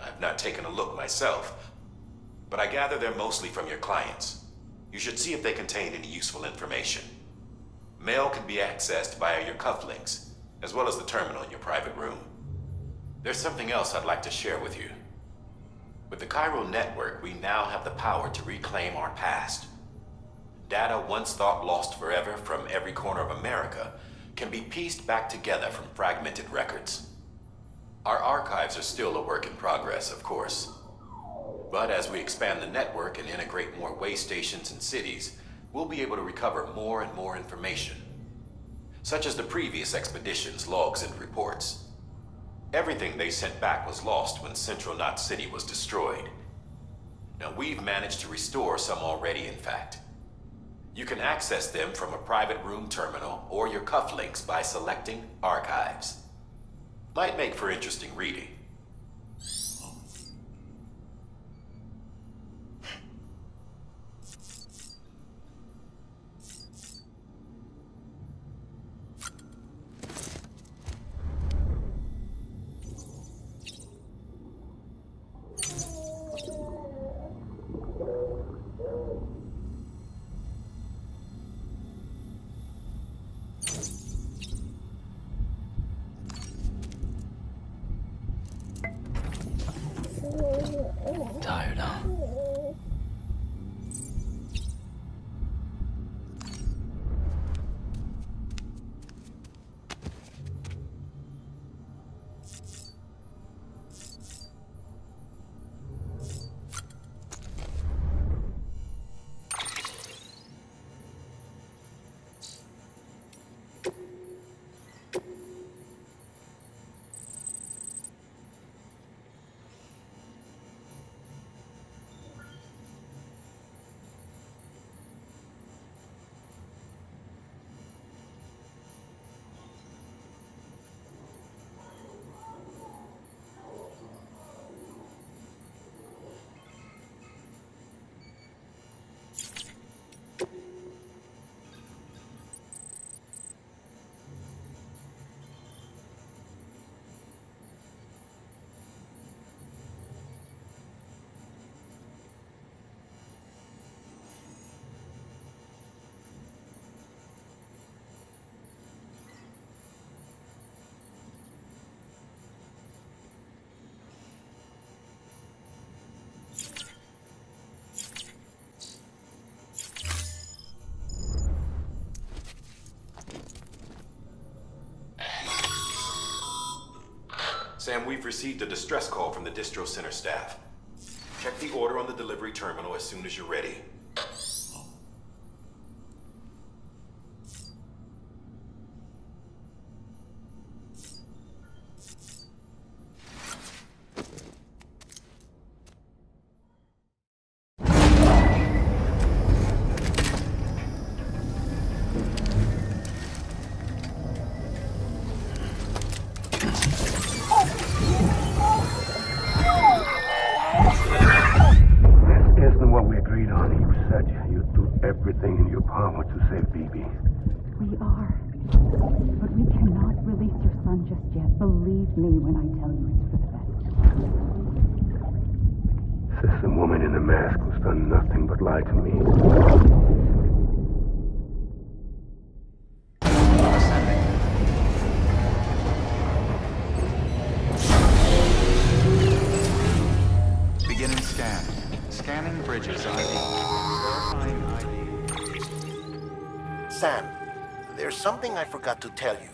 I've not taken a look myself, but I gather they're mostly from your clients. You should see if they contain any useful information. Mail can be accessed via your cufflinks, as well as the terminal in your private room. There's something else I'd like to share with you. With the Chiral network, we now have the power to reclaim our past. Data once thought lost forever from every corner of America can be pieced back together from fragmented records. Our archives are still a work in progress, of course. But as we expand the network and integrate more way stations and cities, we'll be able to recover more and more information, such as the previous expedition's logs and reports. Everything they sent back was lost when Central Knot City was destroyed. Now, we've managed to restore some already, in fact. You can access them from a private room terminal or your cufflinks by selecting Archives. Might make for interesting reading.
Tired, huh?
Sam, we've received a distress call from the distro center staff. Check the order on the delivery terminal as soon as you're ready.
Everything in your power to save BB.
We are. But we cannot release your son just yet. Believe me when I tell you it's for the best.
Says the woman in the mask who's done nothing but lie to me.
Beginning scan. Scanning bridges ID. Verifying ID.
Sam, there's something I forgot to tell you.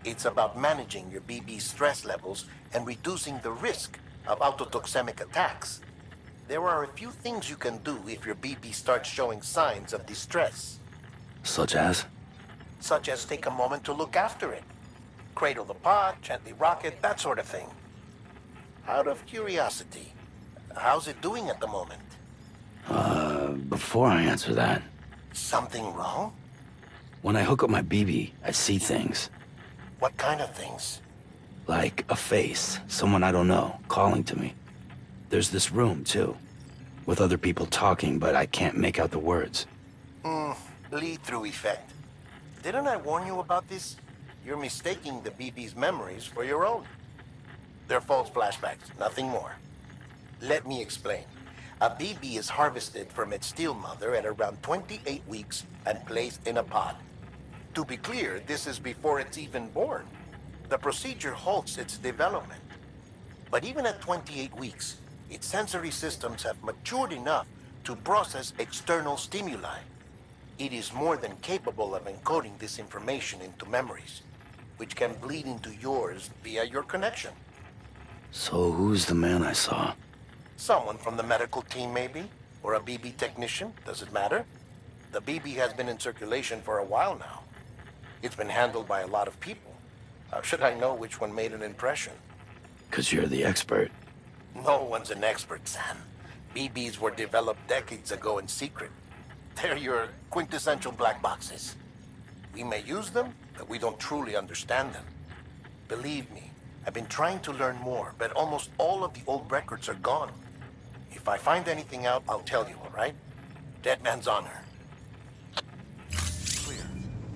It's about managing your BB stress levels and reducing the risk of autotoxemic attacks. There are a few things you can do if your BB starts showing signs of distress.
Such as?
Such as take a moment to look after it. Cradle the pod, gently rock it, that sort of thing. Out of curiosity, how's it doing at the moment?
Before I answer that...
Something wrong?
When I hook up my BB, I see things.
What kind of things?
Like a face, someone I don't know, calling to me. There's this room, too, with other people talking, but I can't make out the words.
Bleed-through effect. Didn't I warn you about this? You're mistaking the BB's memories for your own. They're false flashbacks, nothing more. Let me explain. A BB is harvested from its steel mother at around 28 weeks and placed in a pod. To be clear, this is before it's even born. The procedure halts its development. But even at 28 weeks, its sensory systems have matured enough to process external stimuli. It is more than capable of encoding this information into memories, which can bleed into yours via your connection.
So who's the man I saw?
Someone from the medical team, maybe? Or a BB technician? Does it matter? The BB has been in circulation for a while now. It's been handled by a lot of people. How should I know which one made an impression?
'Cause you're the expert.
No one's an expert, Sam. BBs were developed decades ago in secret. They're your quintessential black boxes. We may use them, but we don't truly understand them. Believe me, I've been trying to learn more, but almost all of the old records are gone. If I find anything out, I'll tell you, all right? Dead man's honor.
Clear.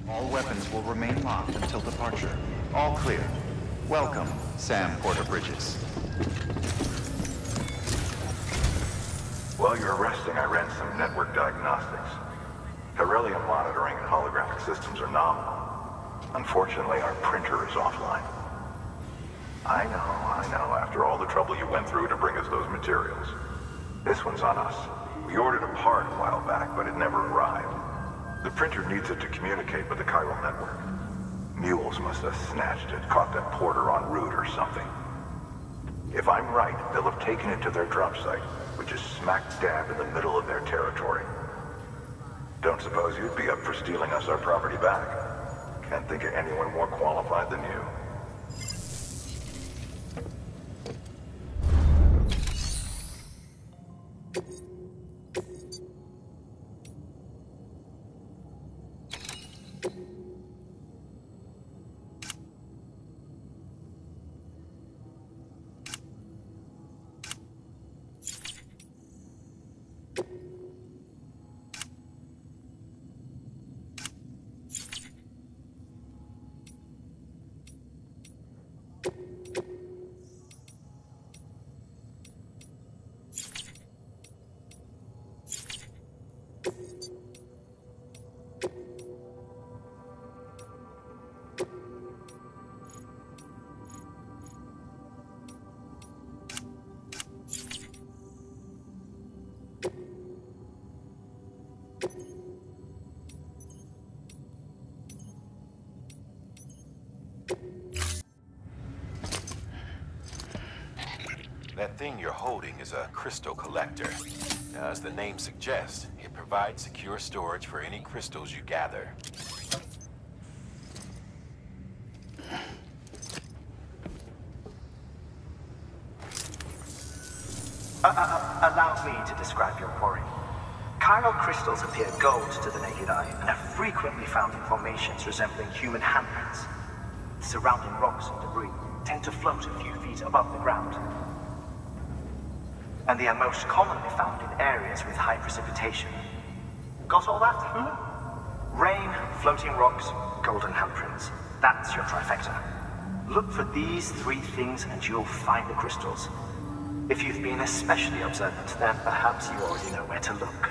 All weapons will remain locked until departure. All clear. Welcome, Sam Porter Bridges.
While you were resting, I ran some network diagnostics. Beryllium monitoring and holographic systems are nominal. Unfortunately, our printer is offline. I know, after all the trouble you went through to bring us those materials. This one's on us. We ordered a part a while back, but it never arrived. The printer needs it to communicate with the chiral network. Mules must have snatched it, caught that porter en route or something. If I'm right, they'll have taken it to their drop site, which is smack dab in the middle of their territory. Don't suppose you'd be up for stealing us our property back? Can't think of anyone more qualified than you.
That thing you're holding is a crystal collector. As the name suggests, it provides secure storage for any crystals you gather.
Allow me to describe your quarry. Chiral crystals appear gold to the naked eye and are frequently found in formations resembling human handprints. Surrounding rocks and debris tend to float a few feet above the ground. And they are most commonly found in areas with high precipitation. Got all that? Rain, floating rocks, golden handprints. That's your trifecta. Look for these three things and you'll find the crystals. If you've been especially observant, then perhaps you already know where to look.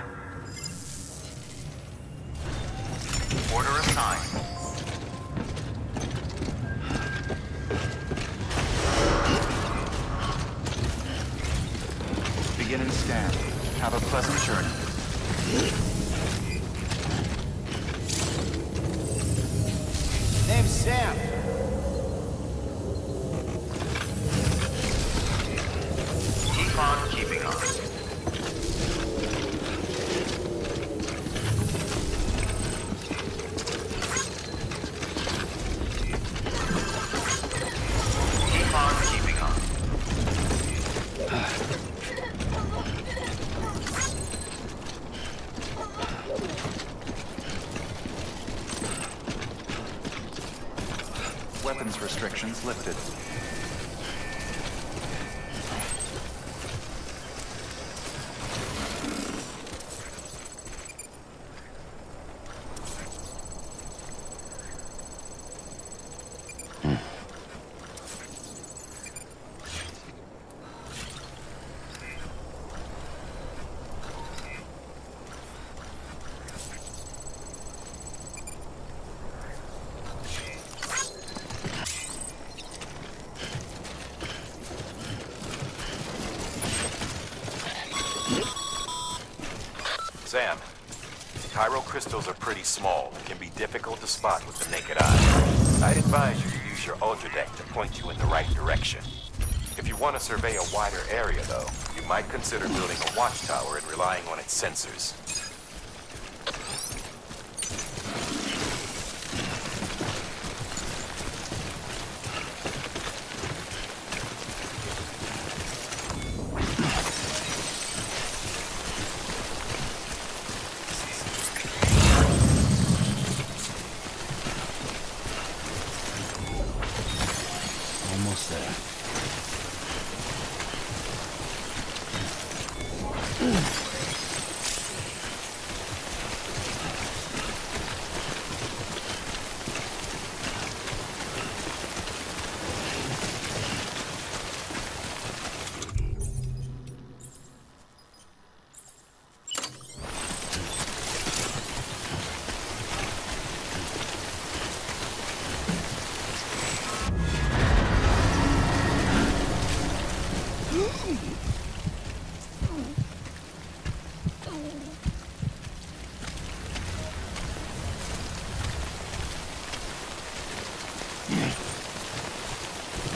Order assigned. Begin and stand. Have a pleasant journey.
Name's Sam.
Keep on keeping on. Keep on keeping on.
Weapons restrictions lifted.
Chiral crystals are pretty small and can be difficult to spot with the naked eye. I'd advise you to use your Ultradeck to point you in the right direction. If you want to survey a wider area, though, you might consider building a watchtower and relying on its sensors.
Almost there.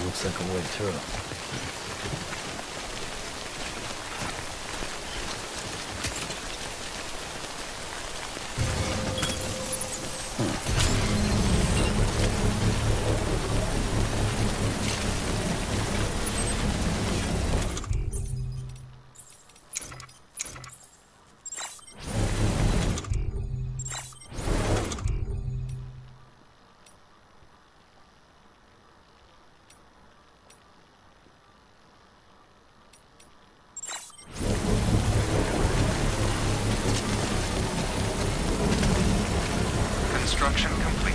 Looks like a way through.
Construction complete.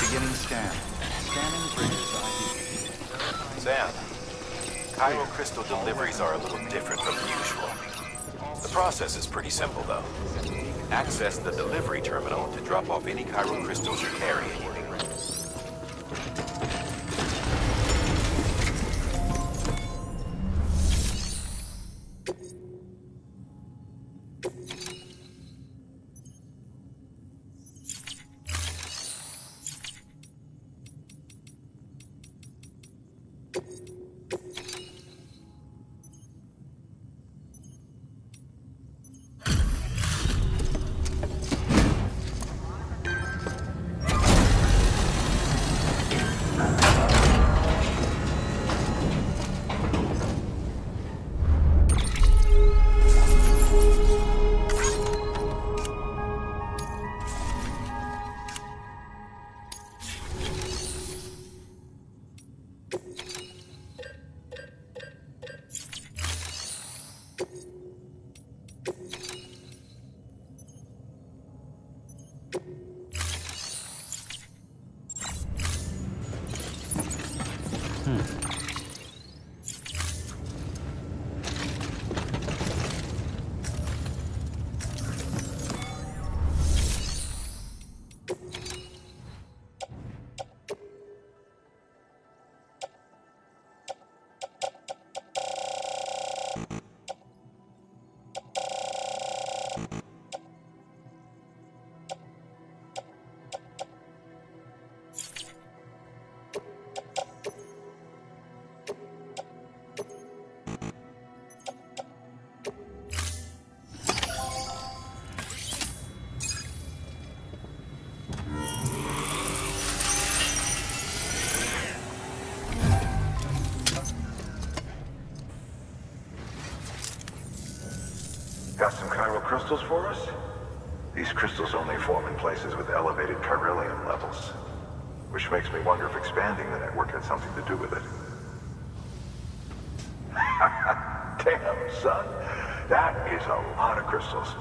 Beginning scan. Scanning bridges ID.
Sam, chiral crystal deliveries are a little different from usual. The process is pretty simple, though. Access the delivery terminal to drop off any chiral crystals you're carrying.
Got some chiral crystals for us? These crystals only form in places with elevated chiralium levels. Which makes me wonder if expanding the network had something to do with it. Damn, son. That is a lot of crystals.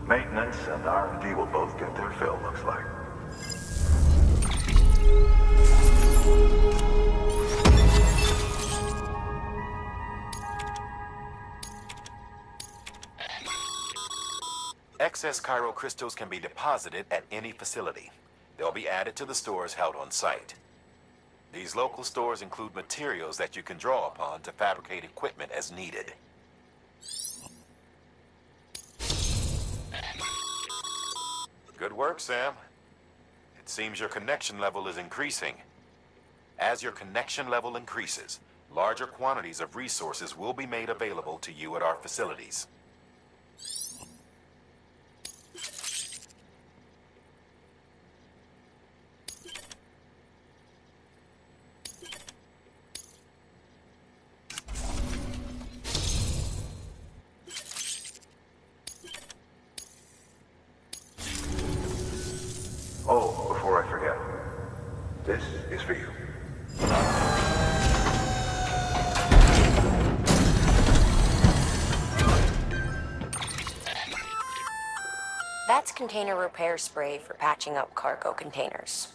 Maintenance and R&D will both get their fill, looks like.
Excess chiral crystals can be deposited at any facility. They'll be added to the stores held on site. These local stores include materials that you can draw upon to fabricate equipment as needed. Good work, Sam. It seems your connection level is increasing. As your connection level increases, larger quantities of resources will be made available to you at our facilities.
Oh, before I forget, this is for you.
That's container repair spray for patching up cargo containers.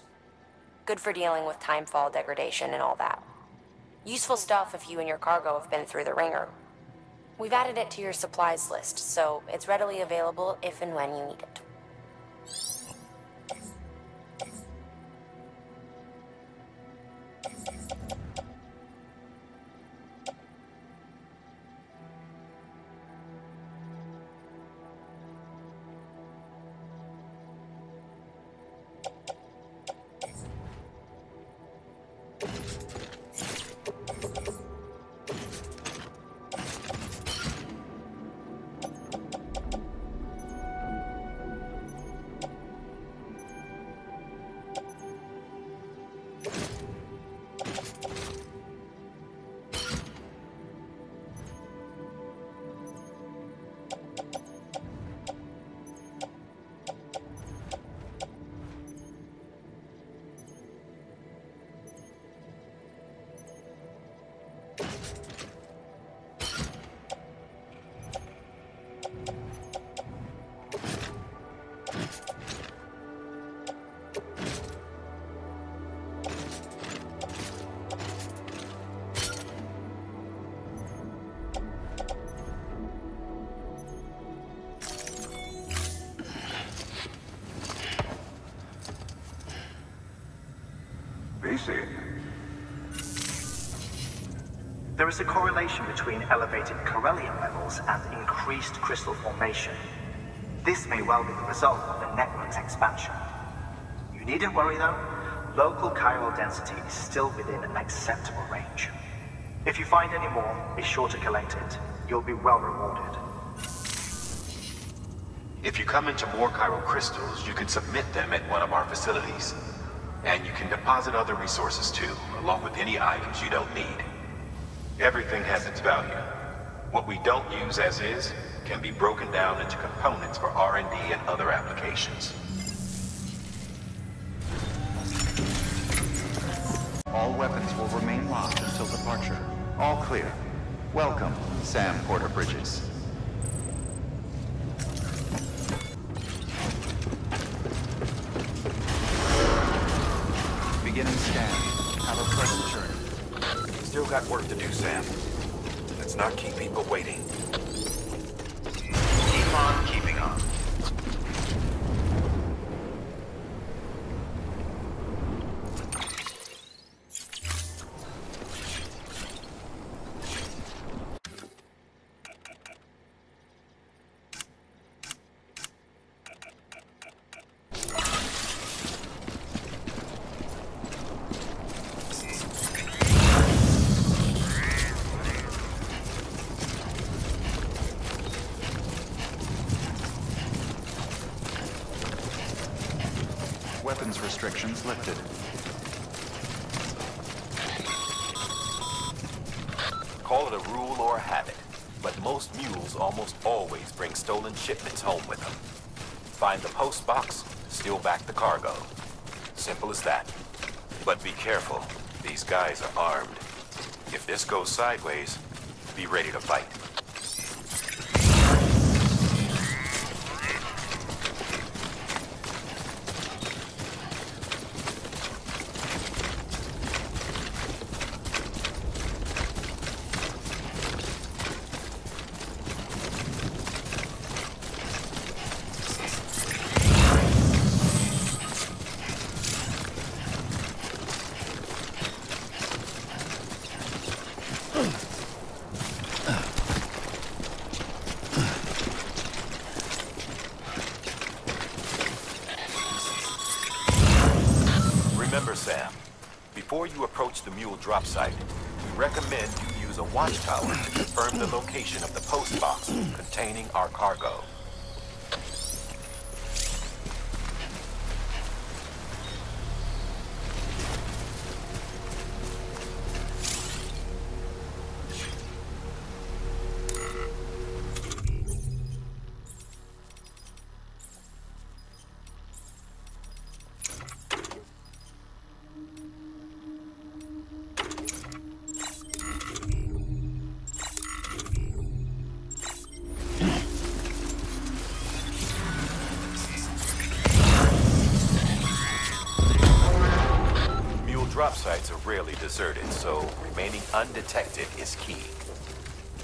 Good for dealing with timefall degradation and all that. Useful stuff if you and your cargo have been through the ringer. We've added it to your supplies list, so it's readily available if and when you need it.
There is a correlation between elevated chiralium levels and increased crystal formation. This may well be the result of the network's expansion. You needn't worry though, local chiral density is still within an acceptable range. If you find any more, be sure to collect it. You'll be well rewarded.
If you come into more chiral crystals, you can submit them at one of our facilities. And you can deposit other resources too, along with any items you don't need. Everything has its value. What we don't use as is can be broken down into components for R&D and other applications.
All weapons will remain locked until departure. All clear. Welcome, Sam Porter Bridges. Beginning scan. Have a pleasant journey.
Still got work to do, Sam. Let's not keep people waiting.
Keep on keeping on.
Weapons restrictions lifted.
Call it a rule or a habit. but most mules almost always bring stolen shipments home with them. Find the post box, steal back the cargo. Simple as that. But be careful. These guys are armed. If this goes sideways, be ready to fight. Remember, Sam, before you approach the mule drop site, we recommend you use a watchtower to confirm the location of the post box containing our cargo. Drop sites are rarely deserted, so remaining undetected is key.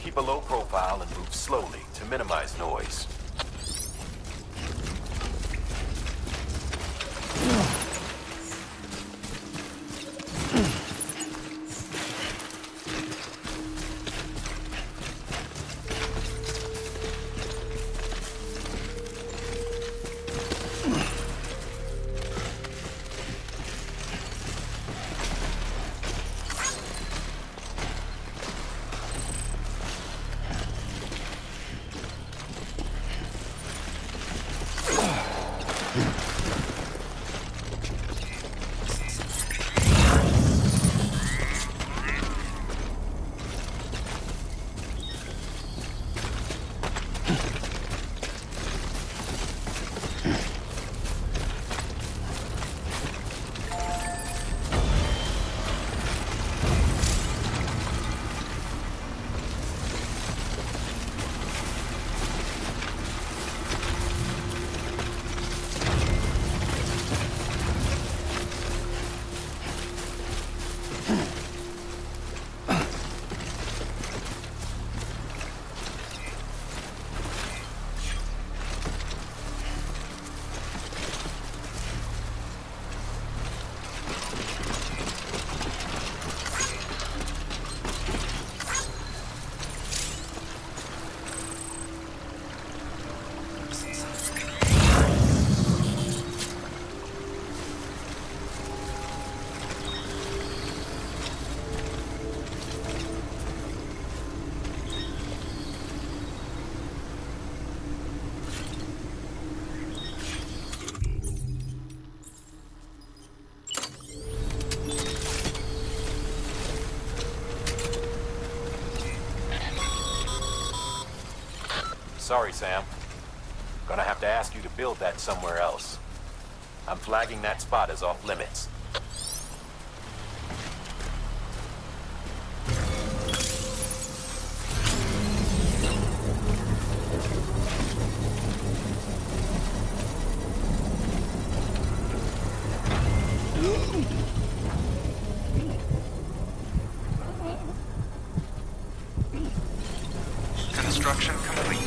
Keep a low profile and move slowly to minimize noise. Sorry, Sam. Gonna have to ask you to build that somewhere else. I'm flagging that spot as off limits.
Construction complete.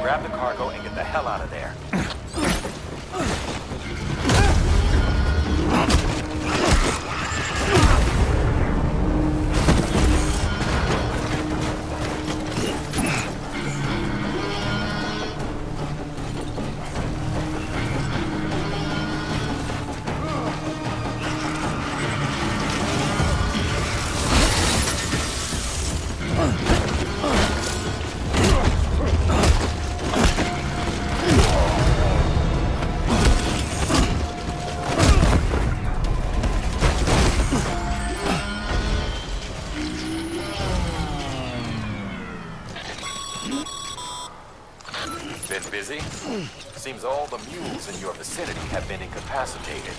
Grab the cargo and get the hell out of there. Busy? Seems all the mules in your vicinity have been incapacitated.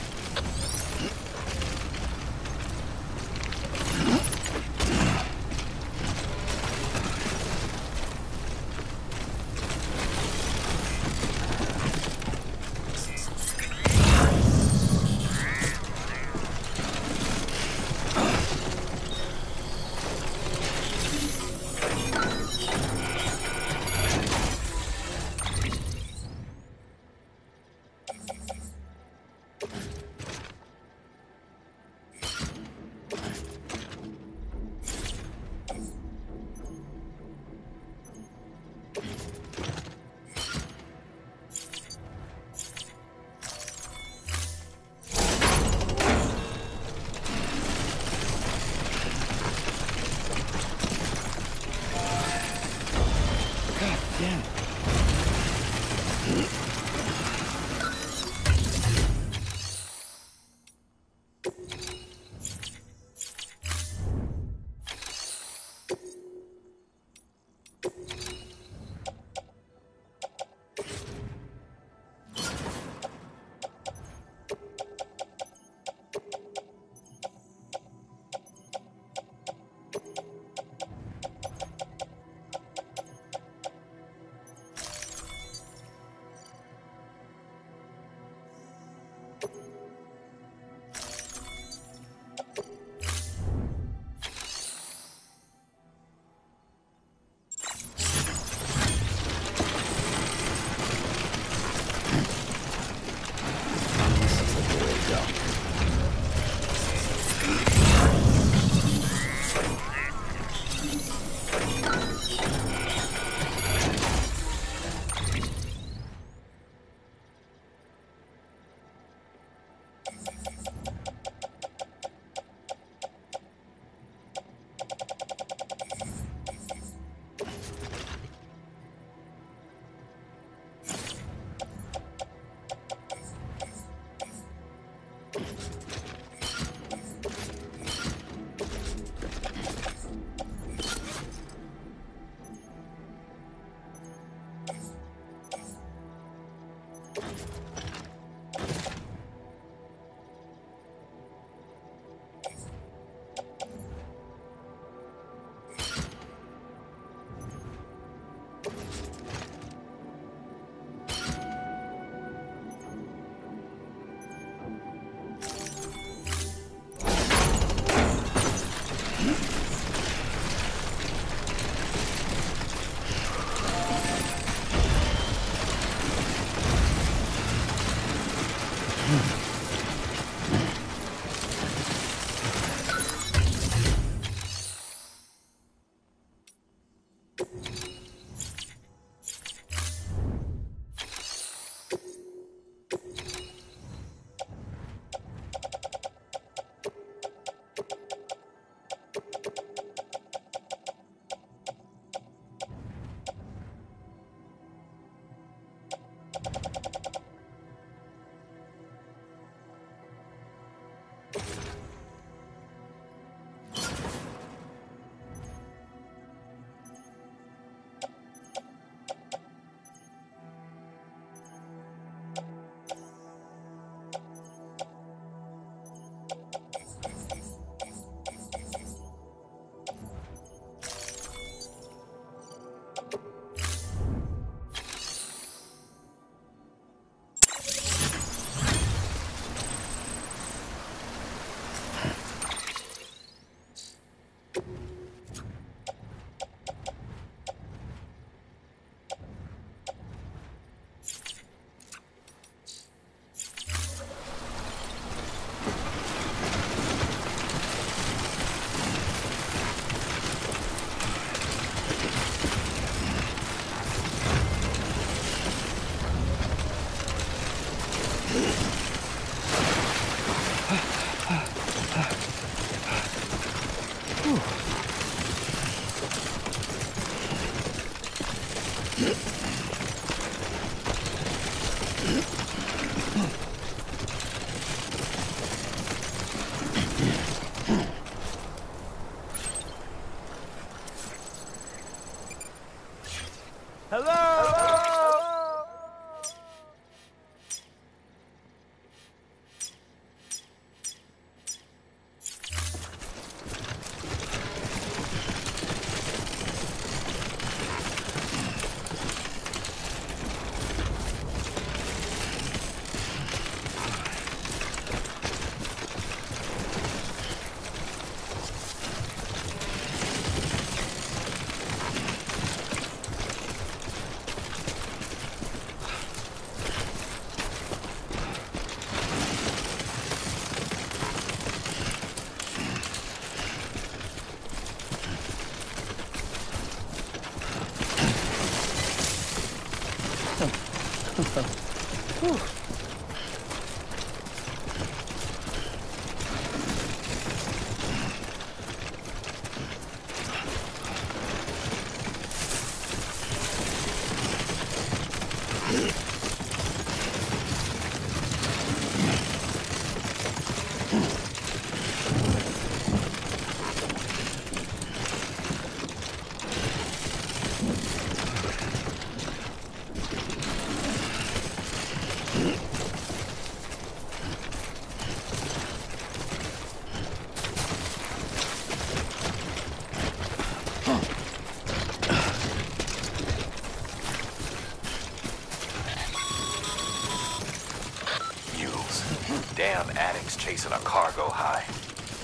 Damn addicts chasing a cargo high.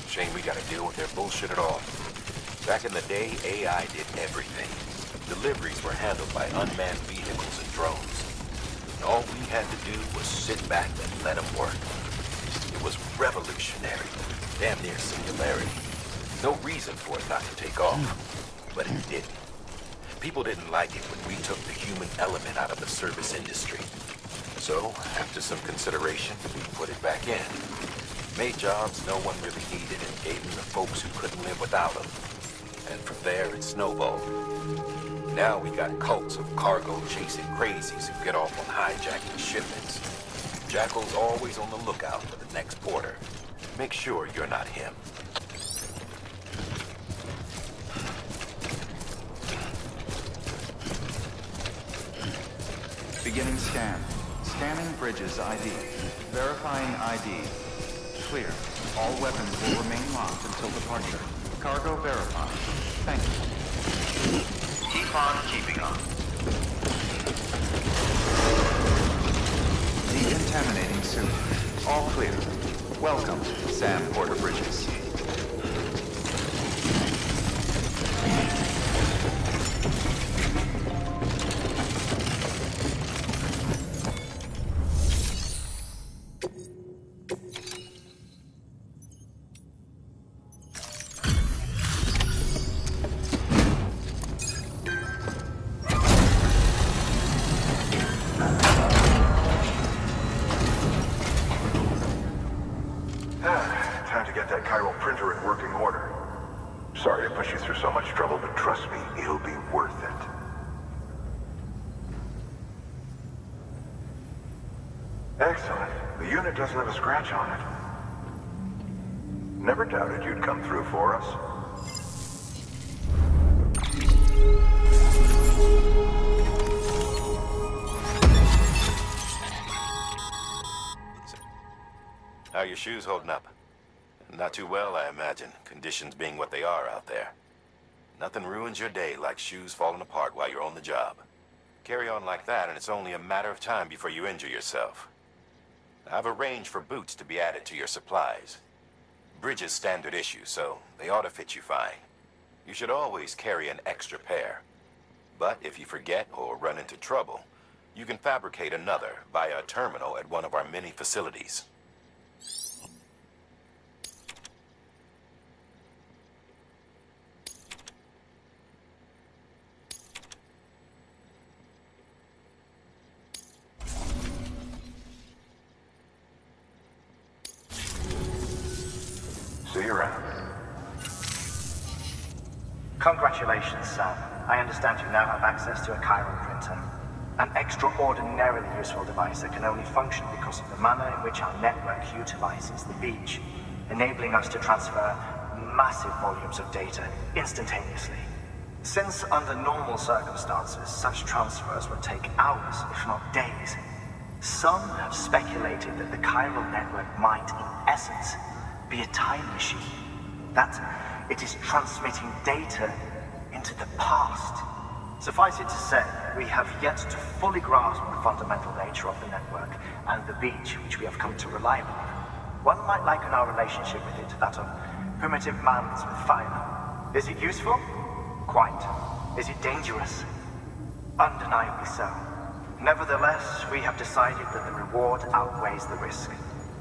Shame we gotta deal with their bullshit at all. Back in the day, AI did everything. Deliveries were handled by unmanned vehicles and drones. And all we had to do was sit back and let them work. It was revolutionary, damn near singularity. No reason for it not to take off, but it didn't. People didn't like it when we took the human element out of the service industry. So, after some consideration, we put it back in. Made jobs no one really needed and gave them to folks who couldn't live without them. And from there, it snowballed. Now we got cults of cargo-chasing crazies who get off on hijacking shipments. Jackal's always on the lookout for the next porter. Make sure you're not him.
Beginning scan. Scanning bridges ID. Verifying ID. Clear. All weapons will remain locked until departure. Cargo verified. Thank you.
Keep on keeping on.
Decontaminating suit. All clear. Welcome, Sam Porter Bridges.
Time to get that chiral printer in working order. Sorry to push you through so much trouble, but trust me, it'll be worth it. Excellent. The unit doesn't have a scratch on it. Never doubted you'd come through for us.
How are your shoes holding up? Not too well, I imagine, conditions being what they are out there. Nothing ruins your day like shoes falling apart while you're on the job. Carry on like that, and it's only a matter of time before you injure yourself. I've arranged for boots to be added to your supplies. Bridges standard issue, so they ought to fit you fine. You should always carry an extra pair. But if you forget or run into trouble, you can fabricate another via a terminal at one of our many facilities.
See you around.
Congratulations, Sam. I understand you now have access to a chiral printer. An extraordinarily useful device that can only function because of the manner in which our network utilizes the beach, enabling us to transfer massive volumes of data instantaneously. Since under normal circumstances, such transfers would take hours, if not days, some have speculated that the chiral network might, in essence, be a time machine. That it is transmitting data into the past. Suffice it to say, we have yet to fully grasp the fundamental nature of the network and the beach which we have come to rely upon. One might liken our relationship with it to that of primitive mans with fire. Is it useful? Quite. Is it dangerous? Undeniably so. Nevertheless, we have decided that the reward outweighs the risk.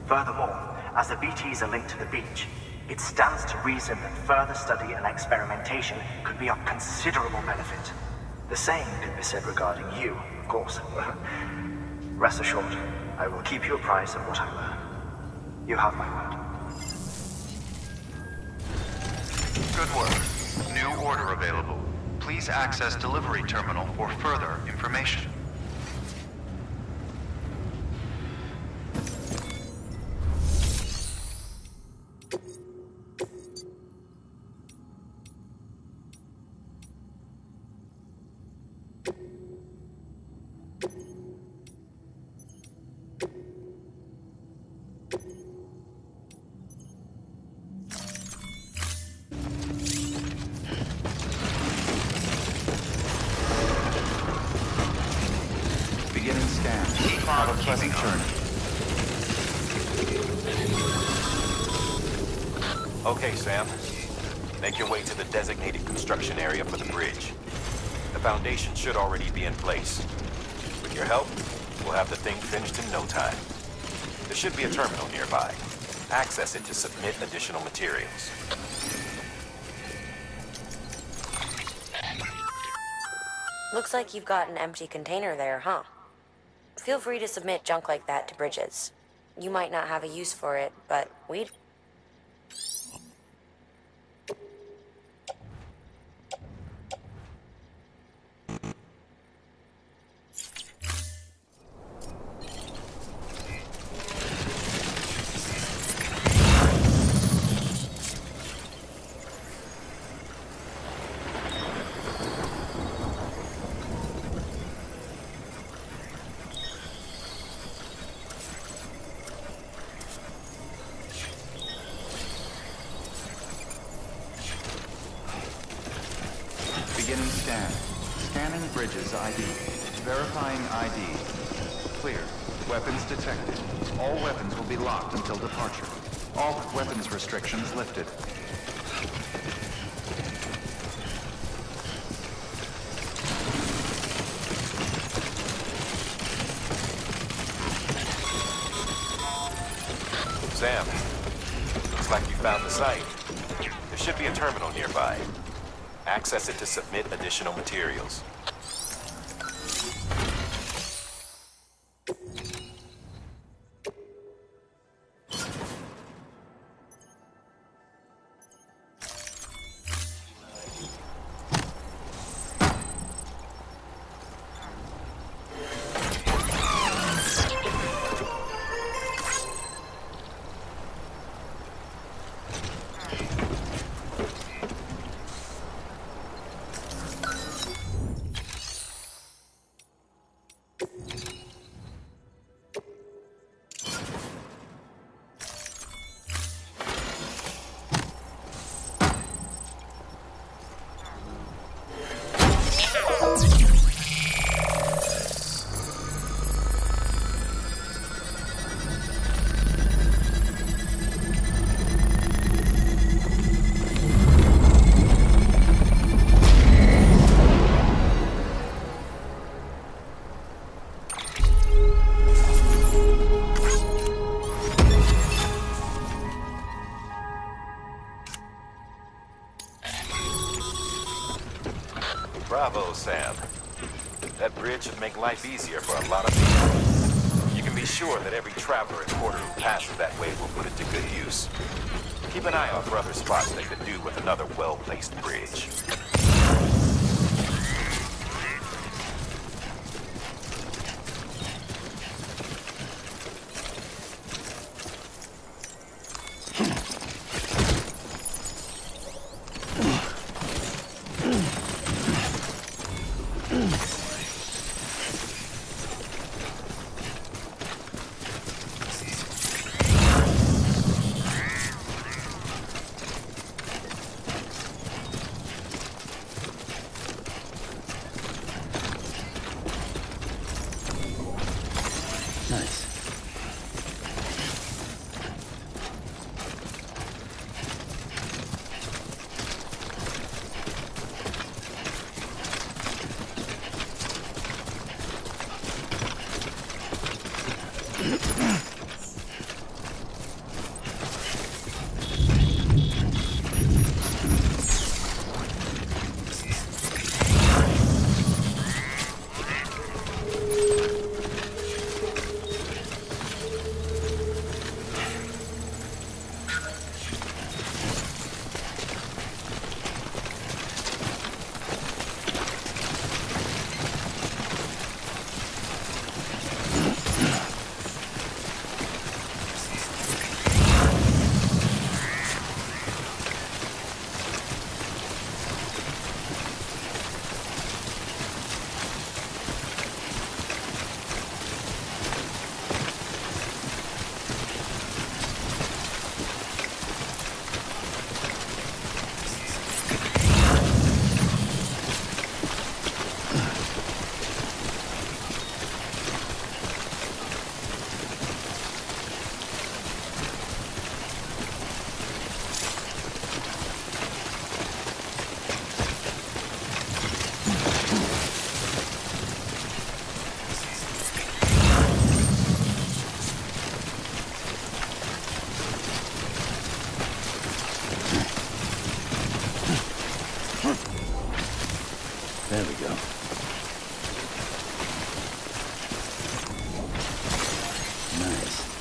Furthermore, as the BTs are linked to the beach, it stands to reason that further study and experimentation could be of considerable benefit. The same could be said regarding you, of course. Rest assured, I will keep you apprised of what I learn. You have my word.
Good work. New order available. Please access delivery terminal for further information. Beginning scan. Have a pleasant journey.
Okay, Sam. Make your way to the designated construction area for the bridge. The foundation should already be in place. With your help, we'll have the thing finished in no time. There should be a terminal nearby. Access it to submit additional materials.
Looks like you've got an empty container there, huh? Feel free to submit junk like that to Bridges. You might not have a use for it, but we'd...
Beginning scan. Scanning Bridges ID. Verifying ID. Clear. Weapons detected. All weapons will be locked until departure. All weapons restrictions lifted.
Sam, looks like you found the site. There should be a terminal nearby. Access it to submit additional materials. Bravo, Sam. That bridge should make life easier for a lot of people. You can be sure that every traveler and porter who passes that way will put it to good use. Keep an eye out for other spots they could do with another well-placed bridge.
There we go. Nice.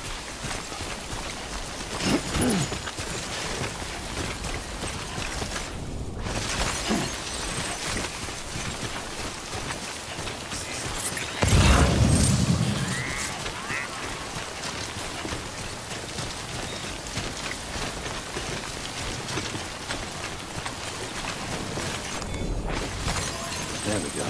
There we go.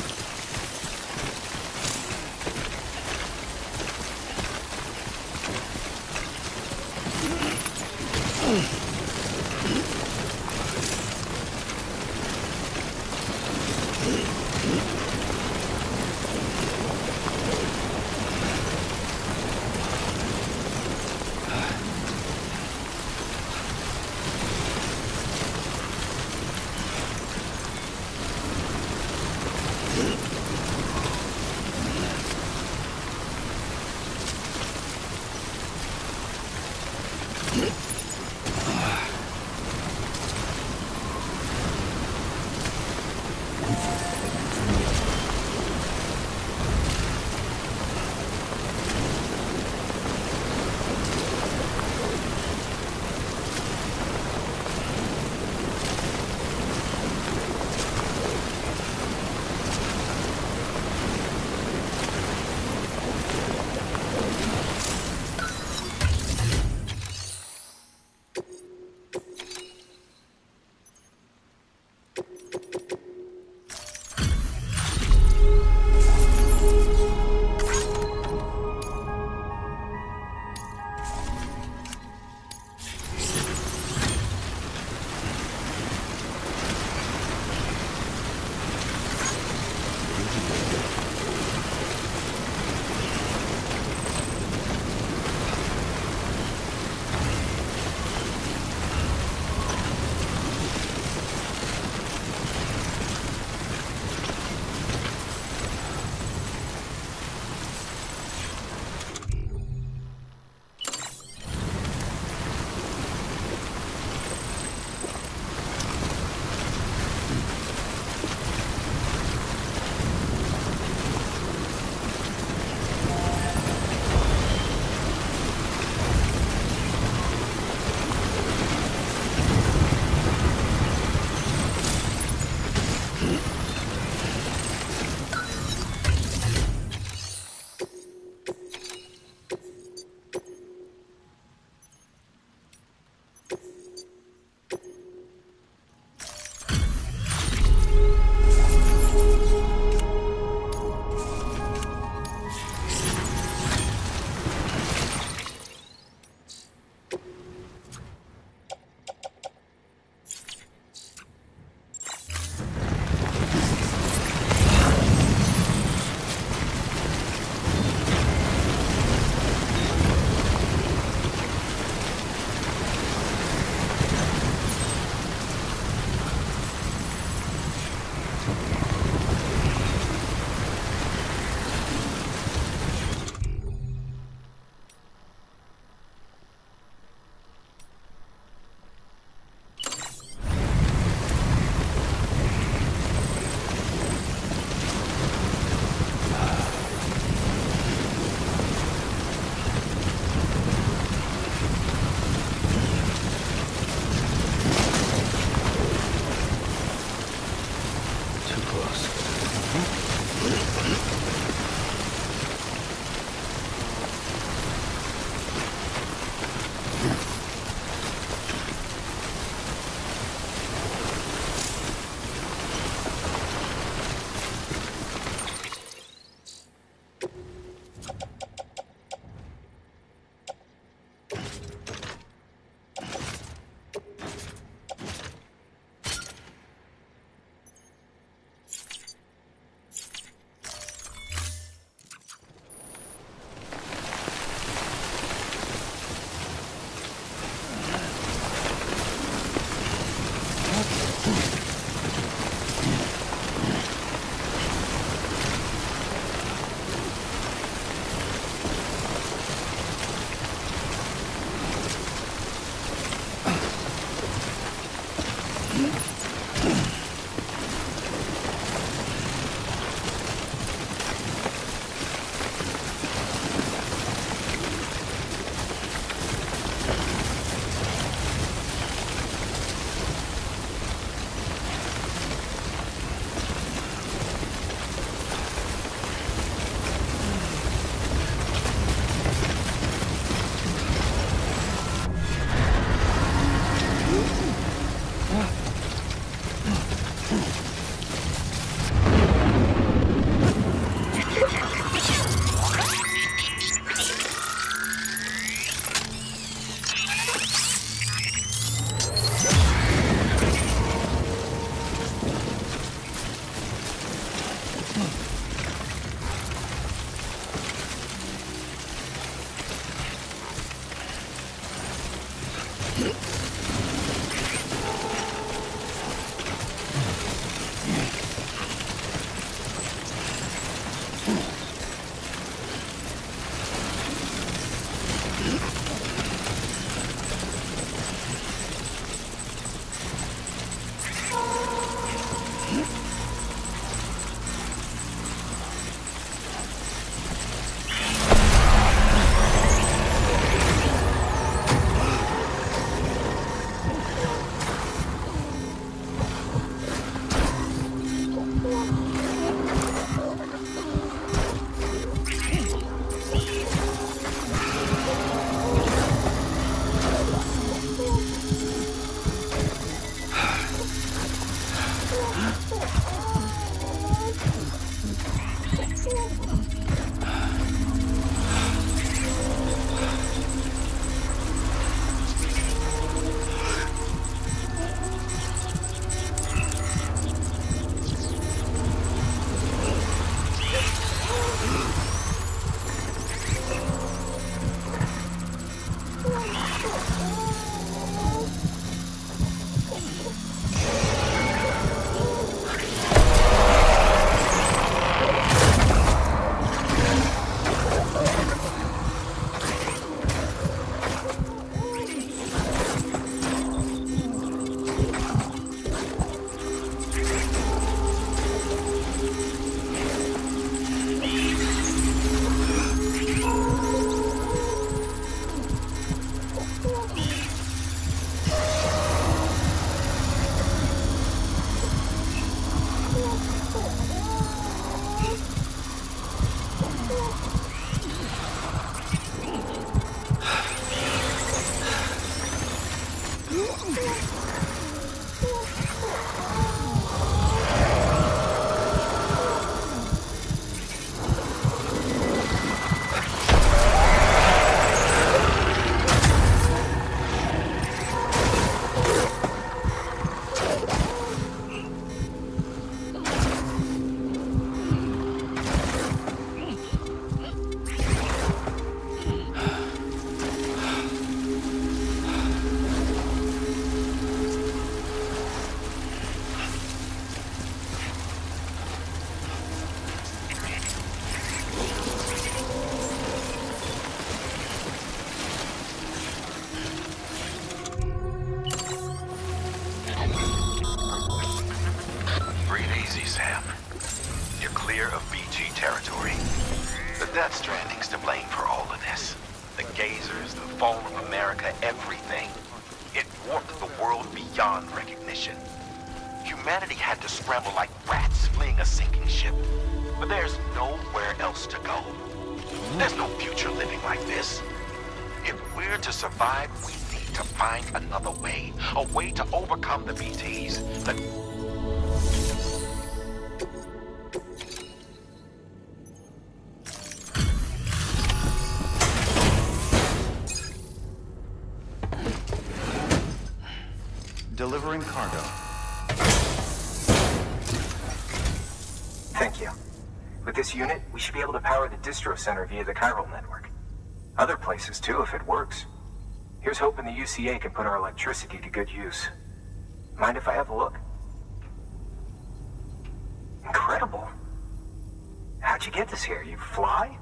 Death Stranding's to blame for all of this. The gazers, the fall of America, everything. It warped the world beyond recognition. Humanity had to scramble like rats fleeing a sinking ship. But there's nowhere else to go. There's no future living like this. If we're to survive, we need to find another way. A way to overcome the BTs.
Delivering cargo.
Thank you. With this unit, we should be able to power the distro center via the chiral network. Other places too, if it works. Here's hoping the UCA can put our electricity to good use. Mind if I have a look? Incredible. How'd you get this here? You fly?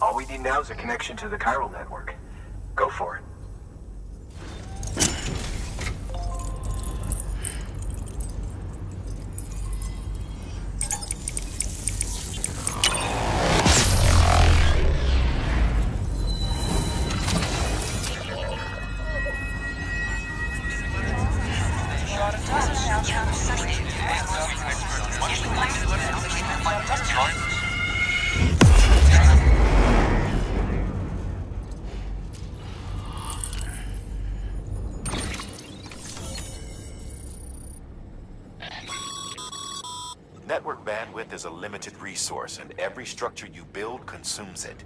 All we need now is a connection to the chiral network. Go for it.
Network bandwidth is a limited resource, and every structure you build consumes it.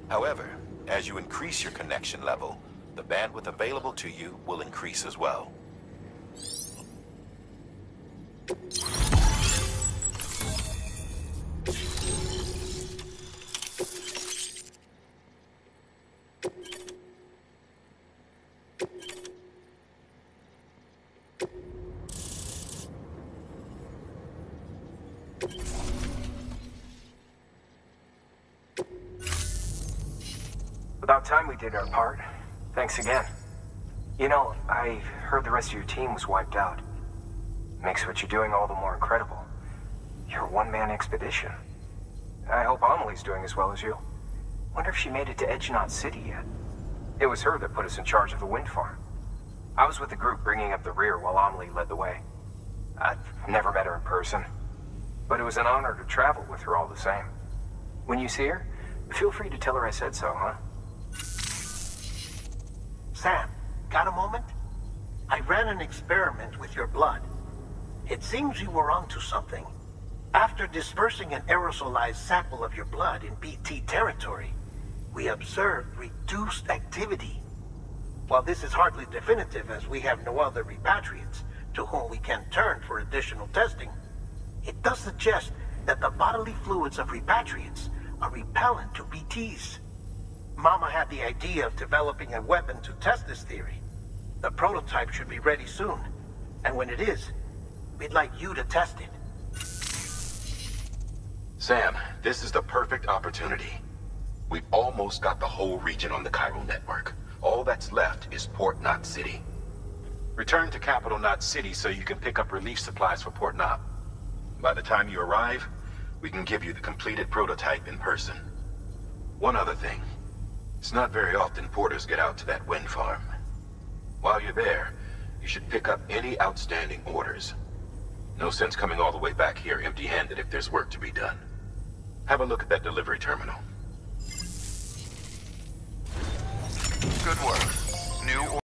However, as you increase your connection level, the bandwidth available to you will increase as well.
About time we did our part. Thanks again. You know, I heard the rest of your team was wiped out. Makes what you're doing all the more incredible. You're a one-man expedition. I hope Amelie's doing as well as you. Wonder if she made it to Edgenot City yet. It was her that put us in charge of the wind farm. I was with the group bringing up the rear while Amelie led the way. I've never met her in person, but it was an honor to travel with her all the same. When you see her, feel free to tell her I said so, huh?
Sam, got a moment? I ran an experiment with your blood. It seems you were onto something. After dispersing an aerosolized sample of your blood in BT territory, we observed reduced activity. While this is hardly definitive, as we have no other repatriates to whom we can turn for additional testing, it does suggest that the bodily fluids of repatriates are repellent to BTs. Mama had the idea of developing a weapon to test this theory. The prototype should be ready soon, and when it is, we'd like you to test it.
Sam, this is the perfect opportunity. We've almost got the whole region on the chiral network. All that's left is Port Knot City. Return to Capital Knot City so you can pick up relief supplies for Port Knot. By the time you arrive, we can give you the completed prototype in person. One other thing. It's not very often porters get out to that wind farm. While you're there, you should pick up any outstanding orders. No sense coming all the way back here empty-handed if there's work to be done. Have a look at that delivery terminal.
Good work. New